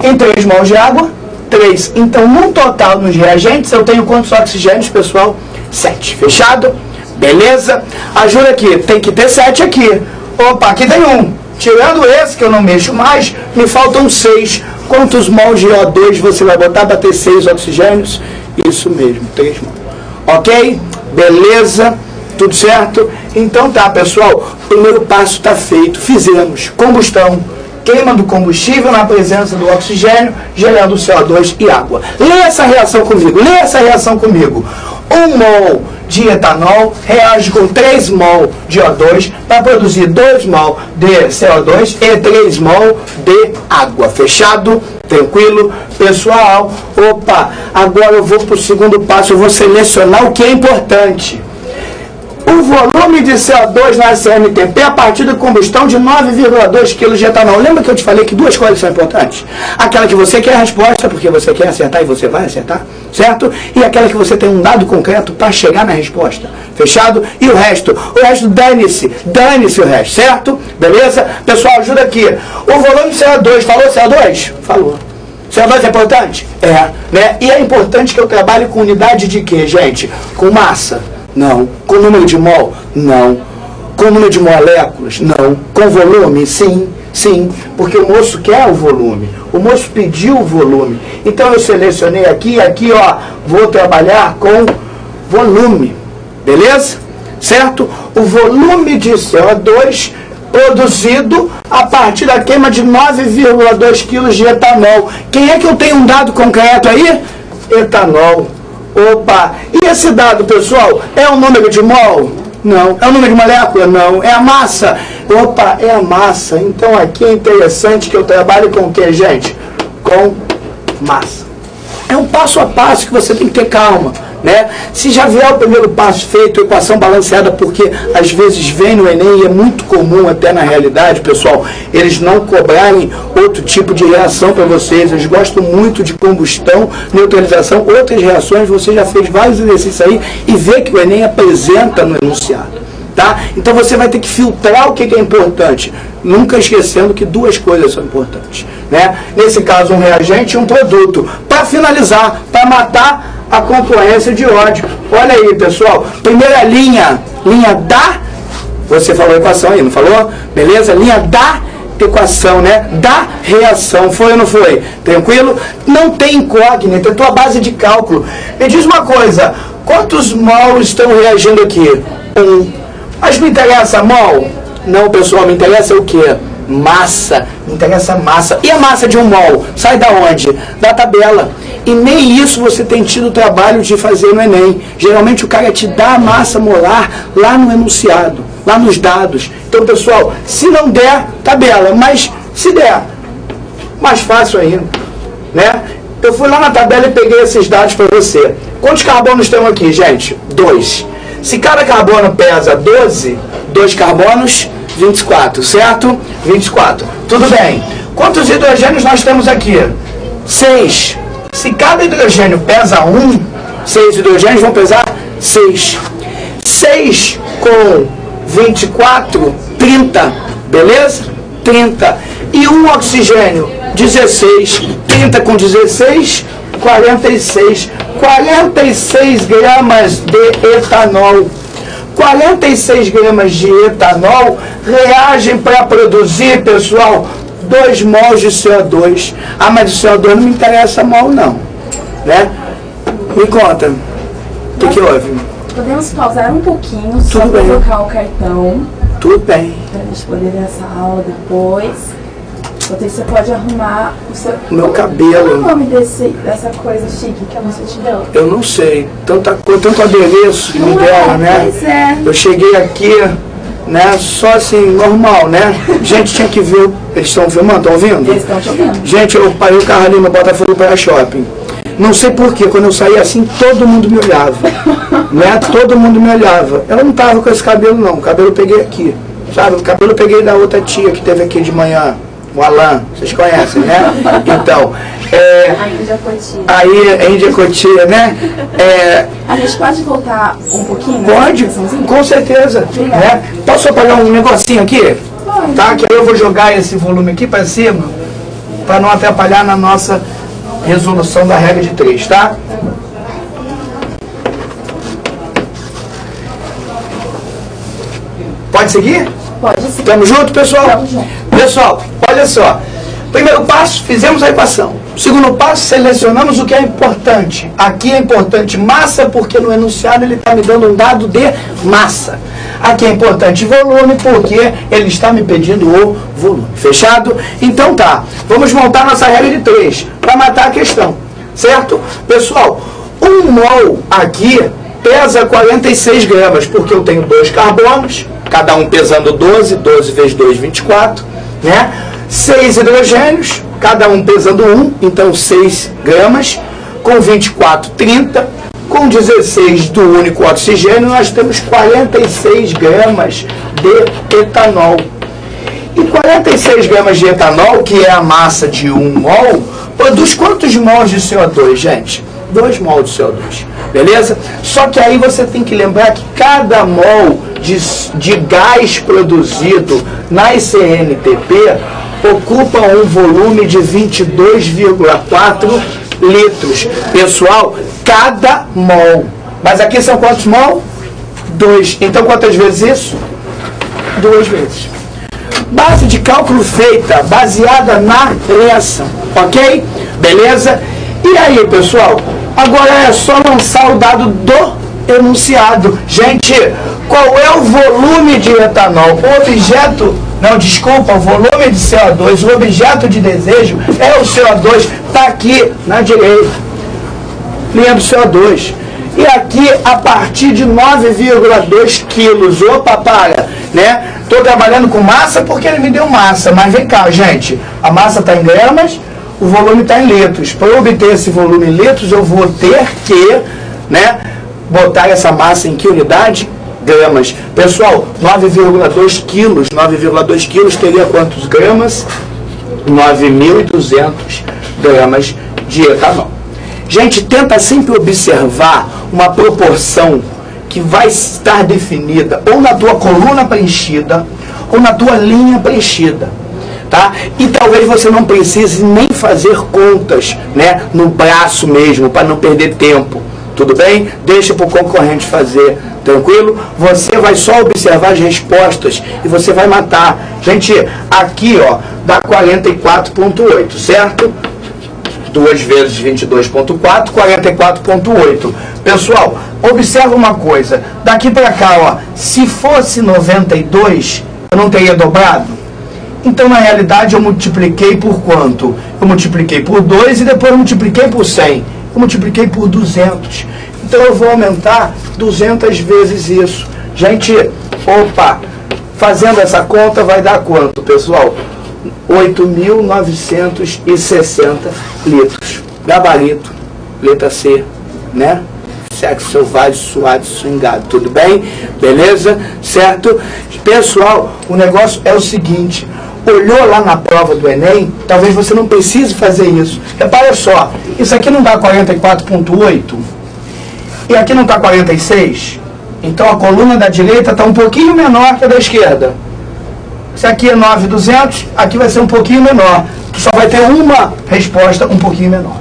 Em 3 mols de água? 3. Então, no total, nos reagentes, eu tenho quantos oxigênios, pessoal? 7. Fechado? Beleza? Ajuda aqui. Tem que ter 7 aqui. Opa, aqui tem 1. Tirando esse, que eu não mexo mais, me faltam 6. Quantos mols de O2 você vai botar para ter 6 oxigênios? Isso mesmo, 3 mols. Ok? Beleza? Tudo certo? Então tá, pessoal. O primeiro passo está feito. Fizemos combustão. Queima do combustível na presença do oxigênio, gerando CO2 e água. Lê essa reação comigo. 1 mol de etanol reage com 3 mol de O2 para produzir 2 mol de CO2 e 3 mol de água. Fechado? Tranquilo? Pessoal, opa, agora eu vou para o segundo passo, eu vou selecionar o que é importante. O volume de CO2 na CMTP a partir da combustão de 9,2 kg de etanol. Lembra que eu te falei que 2 coisas são importantes? Aquela que você quer a resposta, porque você quer acertar e você vai acertar, certo? E aquela que você tem um dado concreto para chegar na resposta. Fechado? E o resto? O resto, dane-se o resto, certo? Beleza? Pessoal, ajuda aqui. O volume de CO2, falou CO2? Falou. CO2 é importante? É, né? E é importante que eu trabalhe com unidade de quê, gente? Com massa? Não. Com número de mol? Não. Com número de moléculas? Não. Com volume? Sim. Sim. Porque o moço quer o volume. O moço pediu o volume. Então eu selecionei aqui, ó, vou trabalhar com volume. Beleza? Certo? O volume de CO2 produzido a partir da queima de 9,2 kg de etanol. Quem é que eu tenho um dado concreto aí? Etanol. Opa, e esse dado, pessoal, é o número de mol? Não. É o número de molécula? Não. É a massa? Opa, é a massa. Então aqui é interessante que eu trabalhe com o que, gente? Com massa. É um passo a passo que você tem que ter calma, né? Se já vier o primeiro passo feito, equação balanceada, porque às vezes vem no Enem e é muito comum até na realidade, pessoal, eles não cobrarem outro tipo de reação para vocês. Eles gostam muito de combustão, neutralização, outras reações. Você já fez vários exercícios aí e vê que o Enem apresenta no enunciado. Tá? Então você vai ter que filtrar o que é importante, nunca esquecendo que 2 coisas são importantes, né? Nesse caso, um reagente e um produto. Para finalizar, para matar a concorrência de ódio. Olha aí, pessoal. Primeira linha da... Você falou equação aí, não falou? Beleza? Linha da equação, né? Da reação. Foi ou não foi? Tranquilo? Não tem incógnita, é tua base de cálculo. Me diz uma coisa, quantos mols estão reagindo aqui? 1. Mas me interessa mol? Não, pessoal, me interessa o quê? Massa. Me interessa massa. E a massa de 1 mol? Sai da onde? Da tabela. E nem isso você tem tido o trabalho de fazer no Enem. Geralmente o cara te dá a massa molar lá no enunciado, lá nos dados. Então, pessoal, se não der, tabela. Mas se der, mais fácil ainda, né? Eu fui lá na tabela e peguei esses dados para você. Quantos carbonos tem aqui, gente? 2. Se cada carbono pesa 12, 2 carbonos, 24, certo? 24. Tudo bem. Quantos hidrogênios nós temos aqui? 6. Se cada hidrogênio pesa 1, 6 hidrogênios vão pesar 6. 6 com 24, 30. Beleza? 30. E um oxigênio, 16. 30 com 16, 46. 46 gramas de etanol. 46 gramas de etanol reagem para produzir, pessoal, 2 mols de CO2. Ah, mas o CO2 não me interessa mol, não. Né? Me conta, o que houve? Podemos pausar um pouquinho, só Tudo bem. colocar o cartão. Tudo bem. Pra gente poder ver essa aula depois. Enquanto isso, você pode arrumar o seu... Meu cabelo. Qual é o nome dessa coisa chique que a moça te deu? Eu não sei. Tanto adereço que me deram, né? Pois é. Eu cheguei aqui, né? Só assim, normal, né? Gente, tinha que ver. Eles estão filmando? Estão ouvindo? Eles estão te ouvindo. Gente, eu parei o carro ali no Botafogo para shopping. Não sei porquê, quando eu saí assim, todo mundo me olhava. Né? Todo mundo me olhava. Eu não tava com esse cabelo, não. O cabelo eu peguei aqui. Sabe? O cabelo eu peguei da outra tia que teve aqui de manhã. O Alan, vocês conhecem, né? Então, aí é Índia Cotia, né? A gente pode voltar um pouquinho? Pode, com certeza. Né? Posso apagar um negocinho aqui? Pode. Tá? Que aí eu vou jogar esse volume aqui para cima, para não atrapalhar na nossa resolução da regra de 3, tá? Pode seguir? Pode sim. Tamo junto, pessoal? Tamo junto. Pessoal, olha só. Primeiro passo, fizemos a equação. Segundo passo, selecionamos o que é importante. Aqui é importante massa, porque no enunciado ele está me dando um dado de massa. Aqui é importante volume, porque ele está me pedindo o volume. Fechado? Então tá. Vamos montar nossa regra de 3 para matar a questão. Certo? Pessoal, 1 mol aqui pesa 46 gramas, porque eu tenho 2 carbonos, cada um pesando 12, 12 vezes 2, 24, né? 6 hidrogênios, cada um pesando 1, então 6 gramas, com 24, 30, com 16 do único oxigênio, nós temos 46 gramas de etanol. E 46 gramas de etanol, que é a massa de 1 mol, produz quantos mols de CO2, gente? 2 mols de CO2, beleza? Só que aí você tem que lembrar que cada mol de gás produzido na CNTP ocupa um volume de 22,4 litros. Pessoal, cada mol. Mas aqui são quantos mol? 2. Então quantas vezes isso? 2 vezes. Base de cálculo feita, baseada na reação. Ok? Beleza? E aí, pessoal? Agora é só lançar o dado do enunciado. Gente, qual é o volume de etanol? O objeto, não, desculpa, o volume de CO2, o objeto de desejo é o CO2, está aqui na direita, linha do CO2. E aqui, a partir de 9,2 quilos, opa, para, né? Estou trabalhando com massa porque ele me deu massa, mas vem cá, gente, a massa está em gramas, o volume está em litros. Para eu obter esse volume em litros, eu vou ter que, né, botar essa massa em que unidade? Gramas. Pessoal, 9,2 quilos. 9,2 quilos teria quantos gramas? 9.200 gramas de etanol. Gente, tenta sempre observar uma proporção que vai estar definida ou na tua coluna preenchida ou na tua linha preenchida. Tá? E talvez você não precise nem fazer contas, né, no braço mesmo, para não perder tempo. Tudo bem? Deixa para o concorrente fazer, tranquilo? Você vai só observar as respostas e você vai matar. Gente, aqui, ó, dá 44,8, certo? 2 vezes 22,4, 44,8. Pessoal, observa uma coisa. Daqui para cá, ó, se fosse 92, eu não teria dobrado? Então, na realidade, eu multipliquei por quanto? Eu multipliquei por 2 e depois eu multipliquei por 100. Eu multipliquei por 200. Então, eu vou aumentar 200 vezes isso. Gente, opa, fazendo essa conta vai dar quanto, pessoal? 8.960 litros. Gabarito, letra C, né? Sexo selvagem, suado, swingado, tudo bem? Beleza? Certo? Pessoal, o negócio é o seguinte, olhou lá na prova do Enem, talvez você não precise fazer isso. Repara só, isso aqui não dá 44,8 e aqui não está 46, então a coluna da direita está um pouquinho menor que a da esquerda. Se aqui é 9.200, aqui vai ser um pouquinho menor. Tu só vai ter uma resposta um pouquinho menor.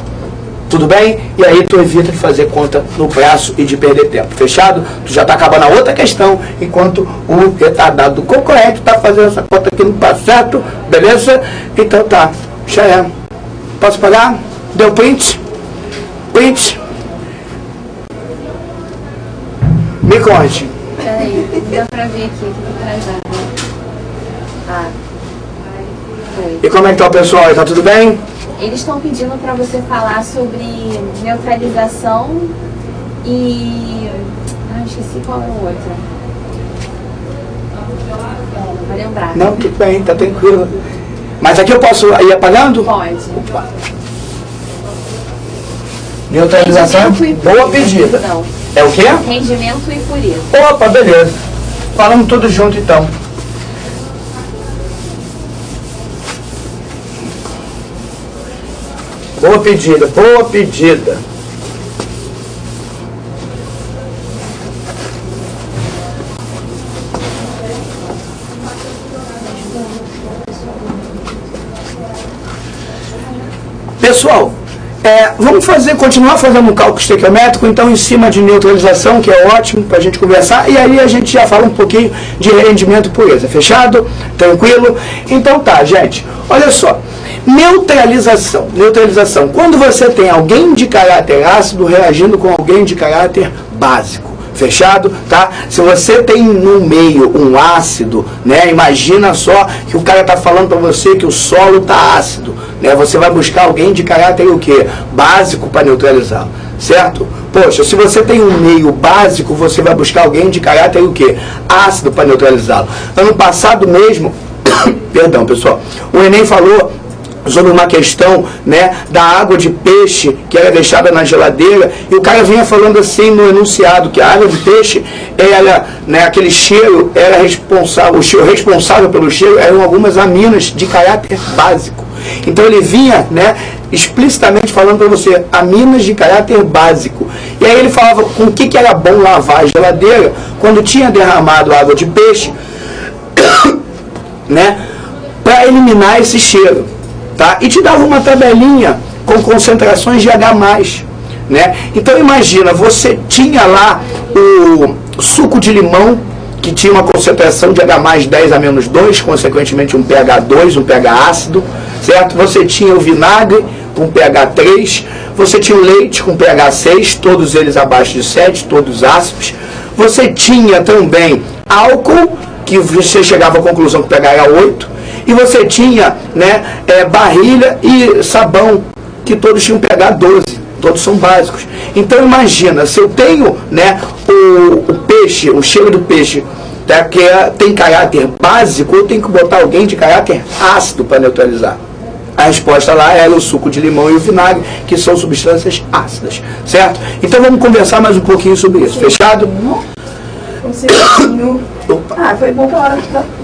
Tudo bem? E aí tu evita de fazer conta no braço e de perder tempo. Fechado? Tu já tá acabando a outra questão, enquanto o retardado do concorrente tá fazendo essa conta aqui no passo certo. Beleza? Então tá. Já é. Posso pagar? Deu print? Print? Me conte. Peraí, dá pra ver aqui, que tá atrasado. Ah, foi. E como é que tá o pessoal? Tá tudo bem? Eles estão pedindo para você falar sobre neutralização e... Ah, esqueci qual é o outro. Não vou lembrar. Não, tudo bem, tá tranquilo. Mas aqui eu posso ir apagando? Pode. Opa. Neutralização? Boa pedida. Não. É o quê? Rendimento e pureza. Opa, beleza. Falamos tudo junto então. Boa pedida, boa pedida. Pessoal, vamos continuar fazendo um cálculo estequiométrico, então em cima de neutralização, que é ótimo para a gente conversar, e aí a gente já fala um pouquinho de rendimento e pureza. Fechado? Tranquilo? Então tá, gente, olha só. Neutralização. Neutralização. Quando você tem alguém de caráter ácido reagindo com alguém de caráter básico. Fechado? Tá? Se você tem no meio um ácido, né? Imagina só que o cara tá falando para você que o solo tá ácido, né? Você vai buscar alguém de caráter o quê? Básico para neutralizá-lo. Certo? Poxa, se você tem um meio básico, você vai buscar alguém de caráter o quê? Ácido para neutralizá-lo. Ano passado mesmo, perdão, pessoal, o Enem falou sobre uma questão, né, da água de peixe que era deixada na geladeira, e o cara vinha falando assim no enunciado que a água de peixe, ela, né, aquele cheiro era responsável, o cheiro responsável pelo cheiro eram algumas aminas de caráter básico. Então ele vinha, né, explicitamente falando para você, aminas de caráter básico. E aí ele falava com o que era bom lavar a geladeira quando tinha derramado água de peixe, né, para eliminar esse cheiro. Tá? E te dava uma tabelinha com concentrações de H+, né? Então imagina, você tinha lá o suco de limão, que tinha uma concentração de H+, 10A-2, consequentemente um pH 2, um pH ácido, certo? Você tinha o vinagre com pH 3, você tinha o leite com pH 6, todos eles abaixo de 7, todos ácidos. Você tinha também álcool, que você chegava à conclusão que o pH era 8, e você tinha, né, barrilha e sabão, que todos tinham pH 12, todos são básicos. Então imagina, se eu tenho, né, o peixe, o cheiro do peixe, tá, que tem caráter básico, eu tenho que botar alguém de caráter ácido para neutralizar. A resposta lá era o suco de limão e o vinagre, que são substâncias ácidas, certo? Então vamos conversar mais um pouquinho sobre isso, fechado? Ah, foi bom pra hora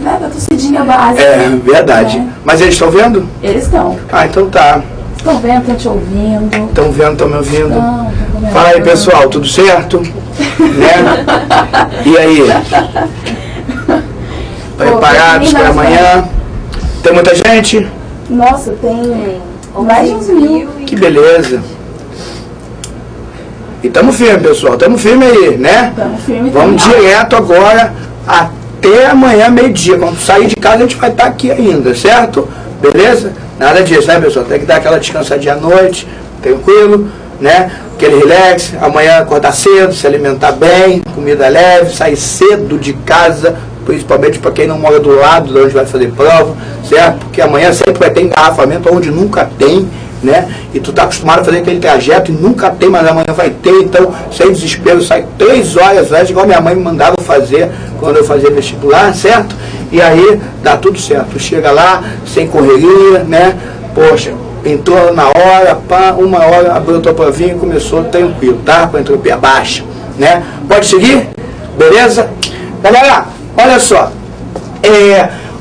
da tossidinha básica. É, verdade. É. Mas eles estão vendo? Eles estão. Ah, então tá. Estão vendo, estão te ouvindo. Estão vendo, estão me ouvindo. Não, fala aí, pessoal, tudo certo? Né? E aí? Preparados para amanhã? Tem muita gente? Nossa, tem mais de uns 1000. Que beleza. E estamos firmes, pessoal. Estamos firmes aí, né? Estamos firmes. Vamos direto agora até amanhã, meio-dia. Quando sair de casa, a gente vai estar aqui ainda, certo? Beleza? Nada disso, né, pessoal? Tem que dar aquela descansadinha à noite, tranquilo, né? Aquele relax. Amanhã acordar cedo, se alimentar bem, comida leve, sair cedo de casa, principalmente para quem não mora do lado de onde vai fazer prova, certo? Porque amanhã sempre vai ter engarrafamento onde nunca tem, né? E tu tá acostumado a fazer aquele trajeto e nunca tem, mas amanhã vai ter, então sem desespero, sai 3 horas antes, igual minha mãe me mandava fazer quando eu fazia vestibular, certo? E aí dá tudo certo, chega lá sem correria, né? Poxa, entrou na hora, pá, 1 hora, abriu a tua provinha e começou tranquilo, tá? Com a entropia baixa, né? Pode seguir? Beleza? Galera, olha só,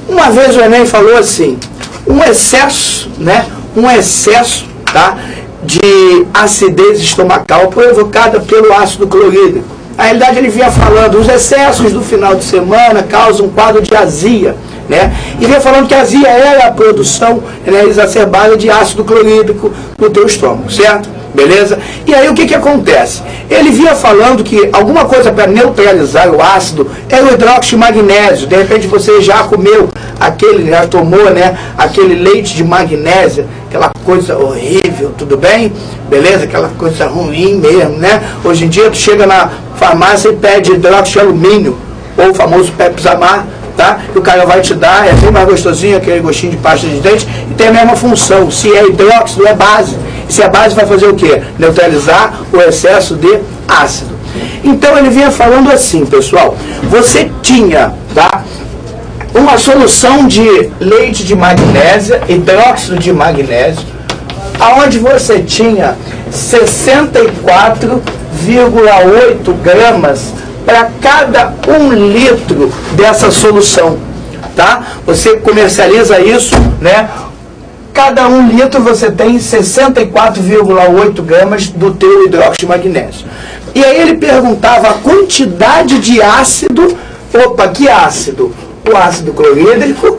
uma vez o Enem falou assim, um excesso, né? Um excesso, tá, de acidez estomacal provocada pelo ácido clorídrico. Na realidade ele vinha falando, os excessos do final de semana causam um quadro de azia, né? E vinha falando que a azia era a produção, né, exacerbada de ácido clorídrico no teu estômago, certo? Beleza? E aí o que acontece? Ele vinha falando que alguma coisa para neutralizar o ácido é o hidróxido de magnésio. De repente você já comeu aquele, já tomou, né, aquele leite de magnésia, aquela coisa horrível, tudo bem? Beleza? Aquela coisa ruim mesmo, né? Hoje em dia tu chega na farmácia e pede hidróxido de alumínio, ou o famoso Pepsamar, tá? Que o cara vai te dar, é bem mais gostosinho, aquele gostinho de pasta de dente, e tem a mesma função. Se é hidróxido, é base. Se a base vai fazer o quê? Neutralizar o excesso de ácido. Então ele vinha falando assim, pessoal, você tinha, tá, uma solução de leite de magnésia, hidróxido de magnésio, aonde você tinha 64,8 gramas para cada 1 litro dessa solução, tá? Você comercializa isso, né? Cada 1 litro você tem 64,8 gramas do teu hidróxido de magnésio. E aí ele perguntava a quantidade de ácido, opa, que ácido? O ácido clorídrico,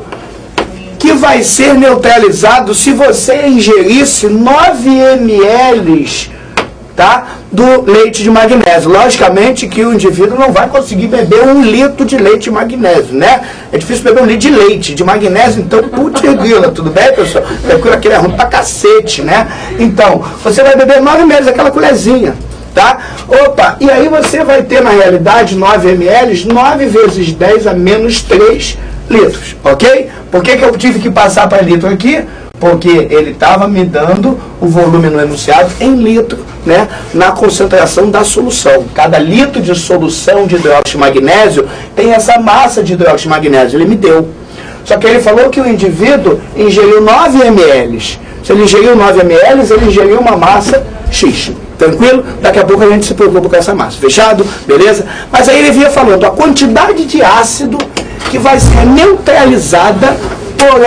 que vai ser neutralizado se você ingerisse 9 ml, tá, do leite de magnésio. Logicamente que o indivíduo não vai conseguir beber 1 litro de leite de magnésio, né? É difícil beber 1 litro de leite de magnésio, então, putz grila, tudo bem, pessoal? Aquele é ruim pra cacete, né? Então, você vai beber 9 ml, aquela colherzinha, tá? Opa, e aí você vai ter, na realidade, 9 ml, 9 vezes 10 a menos 3 litros, ok? Por que eu tive que passar para litro aqui? Porque ele estava me dando o volume no enunciado em litro, né, na concentração da solução. Cada litro de solução de hidróxido de magnésio tem essa massa de hidróxido de magnésio, ele me deu. Só que ele falou que o indivíduo ingeriu 9 ml. Se ele ingeriu 9 ml, ele ingeriu uma massa X. Tranquilo? Daqui a pouco a gente se preocupa com essa massa. Fechado? Beleza? Mas aí ele vinha falando a quantidade de ácido que vai ser neutralizada por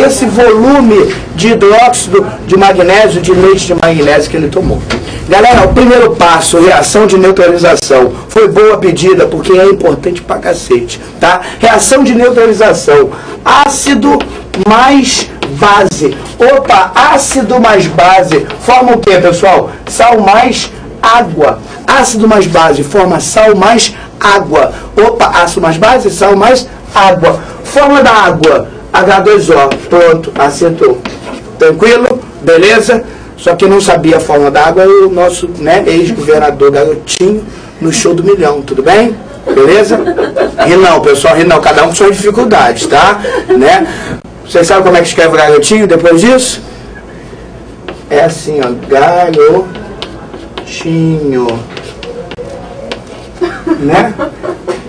esse volume de hidróxido de magnésio, de leite de magnésio que ele tomou. Galera, o primeiro passo, reação de neutralização, foi boa pedida, porque é importante pra cacete, tá? Reação de neutralização, ácido mais base. Opa, ácido mais base, forma o que, pessoal? Sal mais água. Ácido mais base, forma sal mais água. Opa, ácido mais base, sal mais água. Forma da água, H2O, pronto, acertou. Tranquilo? Beleza? Só que não sabia a forma da água é o nosso, né, ex-governador Garotinho no Show do Milhão, tudo bem? Beleza? Ri não, pessoal, ri não, cada um com suas dificuldades, tá? Né? Vocês sabem como é que escreve Garotinho depois disso? É assim, ó, Garotinho, né?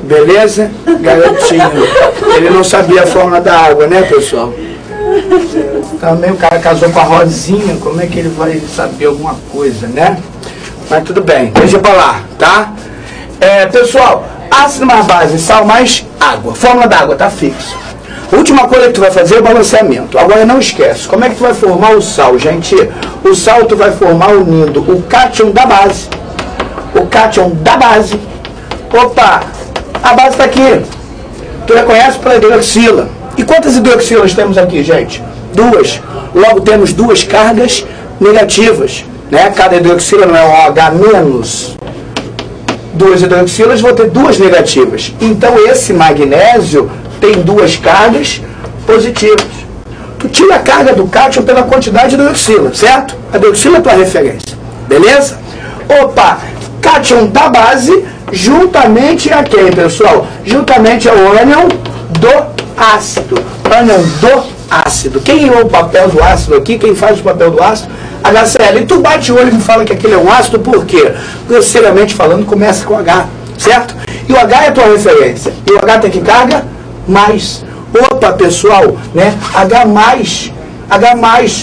Beleza? Garotinho. Ele não sabia a forma da água, né, pessoal? Também o cara casou com a Rosinha, como é que ele vai saber alguma coisa, né? Mas tudo bem, deixa pra lá, tá? Pessoal, ácido mais base, sal mais água. Fórmula da água, tá fixo. Última coisa que tu vai fazer é o balanceamento. Agora não esquece, como é que tu vai formar o sal, gente? O sal tu vai formar unindo o cátion da base. O cátion da base. Opa, a base está aqui. Tu reconhece pela hidroxila. E quantas hidroxilas temos aqui, gente? 2. Logo temos 2 cargas negativas, né? Cada hidroxila não é um OH-. 2 hidroxilas vão ter 2 negativas. Então esse magnésio tem 2 cargas positivas. Tu tira a carga do cátion pela quantidade de hidroxila, certo? A hidroxila é a tua referência. Beleza? Opa, cátion da base juntamente a quem, pessoal? Juntamente ao ânion do ácido. Ânion do ácido. Quem é o papel do ácido aqui? Quem faz o papel do ácido? HCl. E tu bate o olho e me fala que aquele é um ácido, por quê? Grosseiramente falando, começa com H, certo? E o H é a tua referência. E o H tem que carga? Mais. Opa, pessoal, né? H+,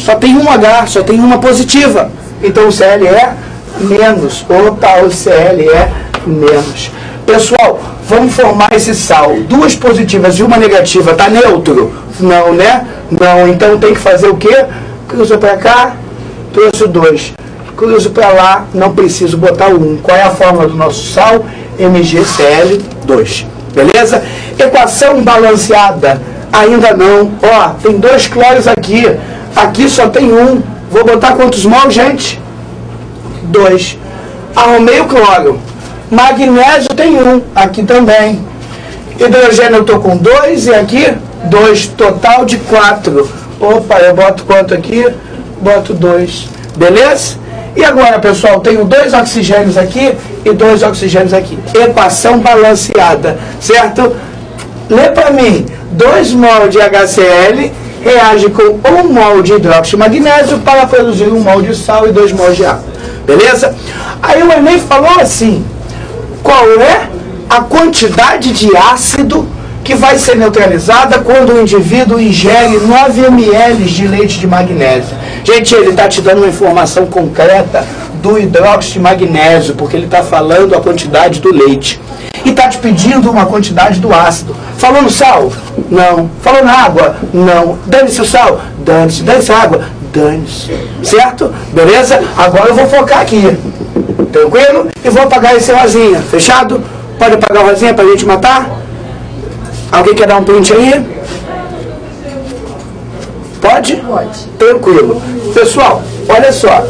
só tem um H, só tem uma positiva. Então o Cl é menos. Opa, o Cl é menos. Pessoal, vamos formar esse sal. 2 positivas e uma negativa, tá neutro? Não, né? Não, então tem que fazer o quê? Cruza pra cá, trouxe o 2. Cruzo pra lá, não preciso botar o 1. Qual é a fórmula do nosso sal? MgCl2. Beleza? Equação balanceada. Ainda não. Ó, tem 2 cloros aqui. Aqui só tem 1. Vou botar quantos mols, gente? 2. Arrumei o cloro. Magnésio tem 1, aqui também. Hidrogênio eu estou com 2 e aqui 2, total de 4. Opa, eu boto quanto aqui? Boto 2. Beleza? E agora, pessoal, tenho 2 oxigênios aqui e 2 oxigênios aqui. Equação balanceada, certo? Lê para mim. 2 mol de HCl reage com 1 mol de hidróxido de magnésio para produzir 1 mol de sal e 2 mol de água. Beleza? Aí o Enem falou assim, qual é a quantidade de ácido que vai ser neutralizada quando o indivíduo ingere 9 ml de leite de magnésio? Gente, ele está te dando uma informação concreta do hidróxido de magnésio, porque ele está falando a quantidade do leite. E está te pedindo uma quantidade do ácido. Falou no sal? Não. Falou na água? Não. Dane-se o sal? Dane-se. Dane-se a água? Dane-se. Certo? Beleza? Agora eu vou focar aqui. Tranquilo? E vou apagar esse rosinha. Fechado? Pode apagar o rosinha pra gente matar? Alguém quer dar um print aí? Pode? Pode. Tranquilo. Pessoal, olha só.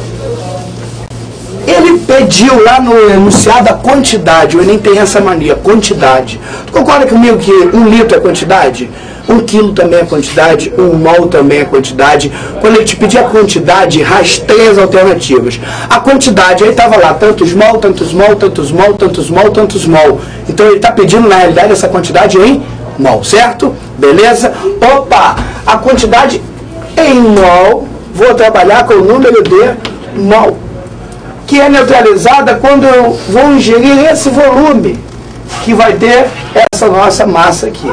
Ele pediu lá no enunciado a quantidade. O Enem tem essa mania, quantidade. Tu concorda comigo que 1 litro é quantidade? 1 quilo também é quantidade, 1 mol também é quantidade. Quando ele te pedir a quantidade, rastreia as alternativas. A quantidade, aí estava lá, tantos mol, tantos mol, tantos mol, tantos mol, tantos mol. Então ele está pedindo, na realidade, essa quantidade em mol, certo? Beleza? Opa! A quantidade em mol, vou trabalhar com o número de mol, que é neutralizada quando eu vou ingerir esse volume, que vai ter essa nossa massa aqui,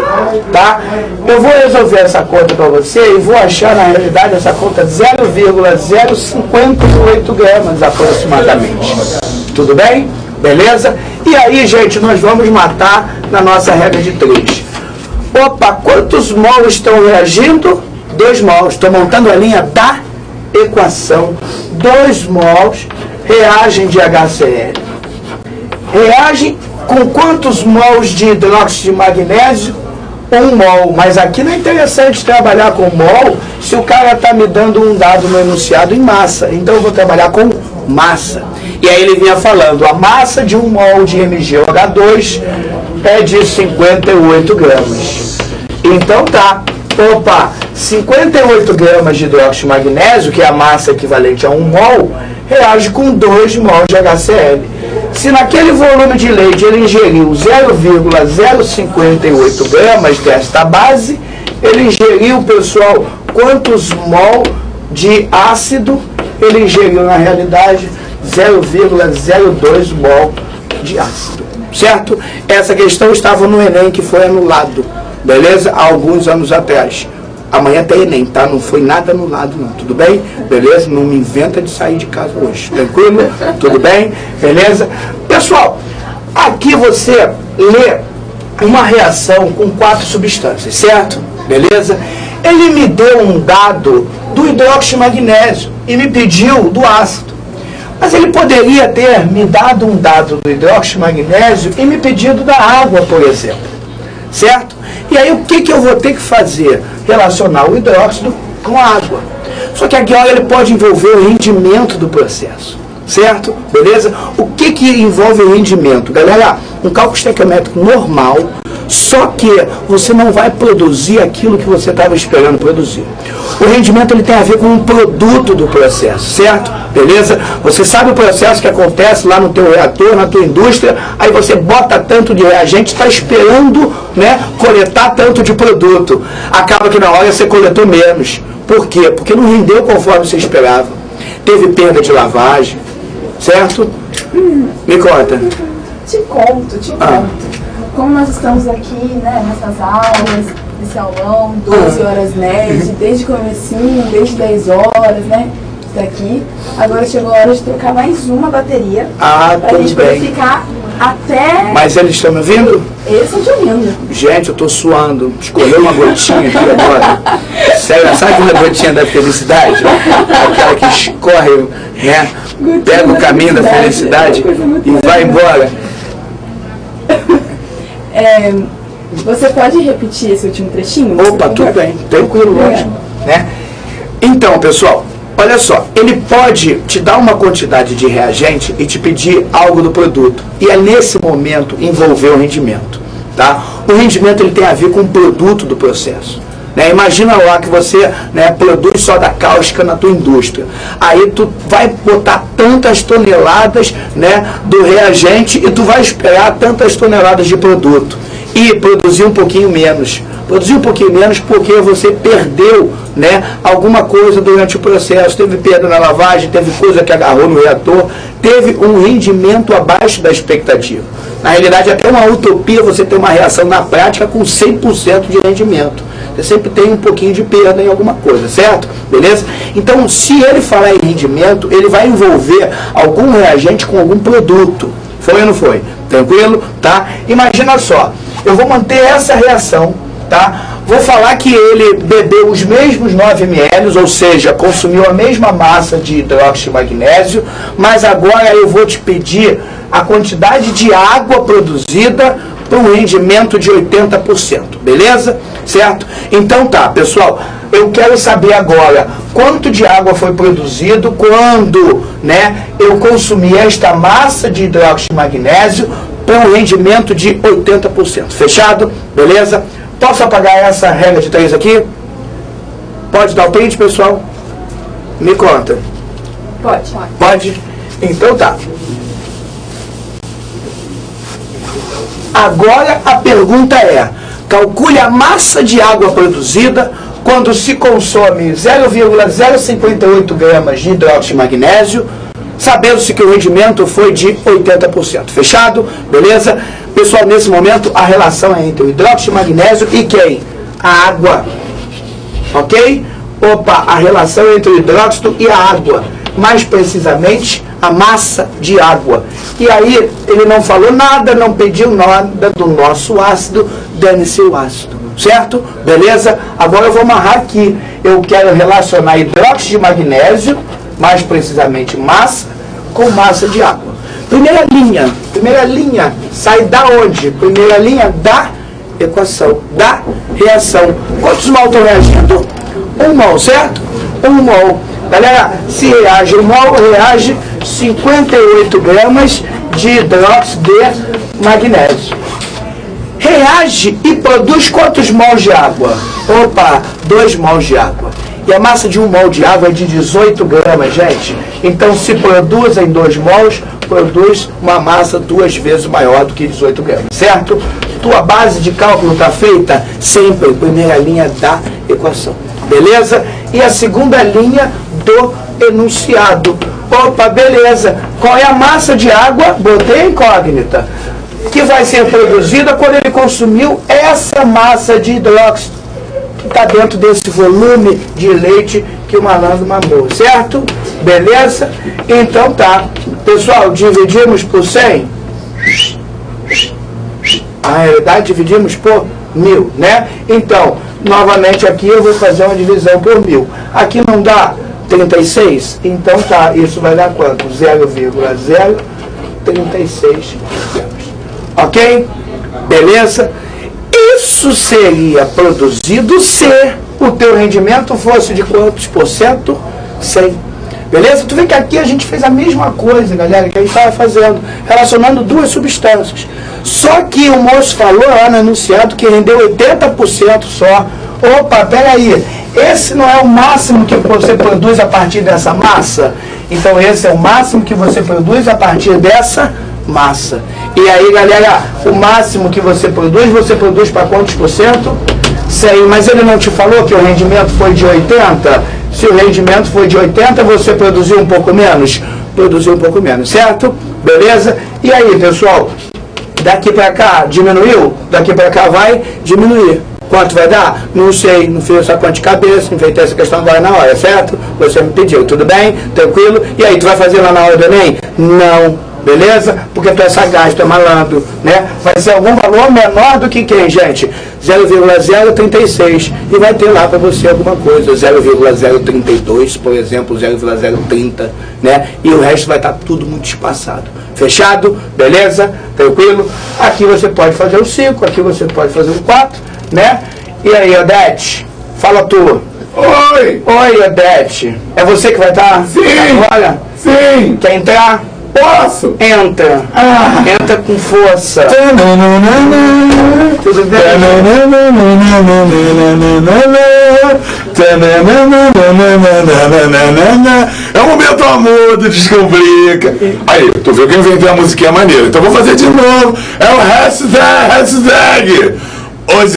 tá? Eu vou resolver essa conta para você e vou achar, na realidade, essa conta 0,058 gramas aproximadamente. Tudo bem? Beleza? E aí, gente, nós vamos matar na nossa regra de 3. Opa, quantos mols estão reagindo? 2 mols. Estou montando a linha da equação. 2 mols reagem de HCl. Reagem com quantos mols de hidróxido de magnésio? 1 mol. Mas aqui não é interessante trabalhar com mol se o cara está me dando um dado no enunciado em massa. Então eu vou trabalhar com massa. E aí ele vinha falando, a massa de 1 mol de MgOH2 é de 58 gramas. Então tá. Opa, 58 gramas de hidróxido de magnésio, que é a massa equivalente a 1 mol, reage com 2 mol de HCl. Se naquele volume de leite ele ingeriu 0,058 gramas desta base, ele ingeriu, pessoal, quantos mol de ácido? Ele ingeriu, na realidade, 0,02 mol de ácido. Certo? Essa questão estava no Enem, que foi anulado. Beleza? Há alguns anos atrás. Amanhã tem Enem, tá? Não foi nada anulado, não. Tudo bem? Beleza? Não me inventa de sair de casa hoje. Tranquilo? Tudo bem? Beleza? Pessoal, aqui você lê uma reação com 4 substâncias, certo? Beleza? Ele me deu um dado do hidróxido de magnésio e me pediu do ácido. Mas ele poderia ter me dado um dado do hidróxido de magnésio e me pedido da água, por exemplo. Certo? E aí o que eu vou ter que fazer? Relacionar o hidróxido com a água. Só que aqui ele pode envolver o rendimento do processo. Certo? Beleza? O que envolve o rendimento? Galera, um cálculo estequiométrico normal, só que você não vai produzir aquilo que você estava esperando produzir. O rendimento ele tem a ver com um produto do processo, certo? Beleza? Você sabe o processo que acontece lá no teu reator, na tua indústria, aí você bota tanto de reagente, está esperando, né, coletar tanto de produto. Acaba que na hora você coletou menos. Por quê? Porque não rendeu conforme você esperava. Teve perda de lavagem, certo? Me conta. Te conto. Como nós estamos aqui, né, nessas aulas, nesse aulão, 12 horas nerd, desde o comecinho, desde 10 horas, né, daqui. Agora chegou a hora de trocar mais uma bateria. Pra gente poder ficar até... Mas eles estão me ouvindo? Eles estão te ouvindo. Gente, eu tô suando. Escorreu uma gotinha aqui agora. Sério, sabe aquela gotinha da felicidade? Aquela que escorre, né? Pega o caminho da felicidade e vai embora. Você pode repetir esse último trechinho? Opa, tudo bem. Tranquilo, lógico. Né? Então, pessoal, olha só, ele pode te dar uma quantidade de reagente e te pedir algo do produto. E é nesse momento envolver o rendimento. Tá? O rendimento ele tem a ver com o produto do processo. Né? Imagina lá que você, né, produz soda cáustica na tua indústria. Aí tu vai botar tantas toneladas, né, do reagente e tu vai esperar tantas toneladas de produto. E produzir um pouquinho menos. Produzir um pouquinho menos porque você perdeu, né, alguma coisa durante o processo. Teve perda na lavagem, teve coisa que agarrou no reator, teve um rendimento abaixo da expectativa. Na realidade, é até uma utopia você ter uma reação na prática com 100% de rendimento. Você sempre tem um pouquinho de perda em alguma coisa, certo? Beleza? Então, se ele falar em rendimento, ele vai envolver algum reagente com algum produto. Foi ou não foi? Tranquilo? Tá? Imagina só, eu vou manter essa reação, tá? Vou falar que ele bebeu os mesmos 9 ml, ou seja, consumiu a mesma massa de hidróxido de magnésio, mas agora eu vou te pedir a quantidade de água produzida para um rendimento de 80%, beleza? Certo? Então tá, pessoal, eu quero saber agora quanto de água foi produzido quando, né, eu consumi esta massa de hidróxido de magnésio para um rendimento de 80%. Fechado? Beleza? Posso apagar essa regra de 3 aqui? Pode dar o print, pessoal? Me conta. Pode. Pode? Então tá. Agora a pergunta é, calcule a massa de água produzida quando se consome 0,058 gramas de hidróxido de magnésio, sabendo-se que o rendimento foi de 80%. Fechado? Beleza? Pessoal, nesse momento a relação é entre o hidróxido de magnésio e quem? A água. Ok? Opa, a relação entre o hidróxido e a água. Mais precisamente, a massa de água. E aí, ele não falou nada, não pediu nada do nosso ácido, dane-se o ácido. Certo? Beleza? Agora eu vou amarrar aqui. Eu quero relacionar hidróxido de magnésio, mais precisamente massa, com massa de água. Primeira linha, sai da onde? Primeira linha da equação, da reação. Quantos mol estão reagindo? 1 mol, certo? 1 mol. Galera, se reage 1 mol, reage 58 gramas de hidróxido de magnésio. Reage e produz quantos mols de água? Opa, 2 mols de água. E a massa de 1 mol de água é de 18 gramas, gente. Então, se produz em 2 mols, produz uma massa 2 vezes maior do que 18 gramas, certo? Tua base de cálculo está feita? Sempre, primeira linha da equação. Beleza? E a segunda linha do enunciado. Opa, beleza. Qual é a massa de água? Botei a incógnita. Que vai ser produzida quando ele consumiu essa massa de hidróxido que está dentro desse volume de leite que o malandro mamou, certo? Beleza? Então tá. Pessoal, dividimos por 100? Na realidade, dividimos por 1000, né? Então, novamente aqui eu vou fazer uma divisão por 1000. Aqui não dá 36? Então tá, isso vai dar quanto? 0,036 gramas. Ok? Beleza? Isso seria produzido se o teu rendimento fosse de quantos por cento? 100. Beleza? Tu vê que aqui a gente fez a mesma coisa, galera, que a gente estava fazendo, relacionando duas substâncias. Só que o moço falou lá no enunciado que rendeu 80% só. Opa, peraí, esse não é o máximo que você produz a partir dessa massa? Então esse é o máximo que você produz a partir dessa massa. E aí, galera, o máximo que você produz para quantos por cento? 100. Mas ele não te falou que o rendimento foi de 80? Se o rendimento foi de 80, você produziu um pouco menos? Produziu um pouco menos, certo? Beleza? E aí, pessoal, daqui para cá diminuiu? Daqui para cá vai diminuir. Quanto vai dar? Não sei, não fiz essa conta de cabeça, inventei essa questão agora na hora, certo? Você me pediu, tudo bem? Tranquilo? E aí, tu vai fazer lá na hora do Enem? Não. Beleza? Porque tu é sagaz, tu é malandro, né? Vai ser algum valor menor do que quem, gente? 0,036. E vai ter lá para você alguma coisa, 0,032, por exemplo, 0,030, né? E o resto vai estar tudo muito espaçado. Fechado? Beleza? Tranquilo? Aqui você pode fazer o 5, aqui você pode fazer o 4, né? E aí, Odete? Fala tu. Oi! Oi, Odete. É você que vai estar? Sim! Agora? Sim! Quer entrar? Posso? Entra. Entra com força. Tudo bem? É o momento amor do Descomplica. Aí, tu viu que eu inventei a musiquinha maneira. Então vou fazer de novo. É o hashtag.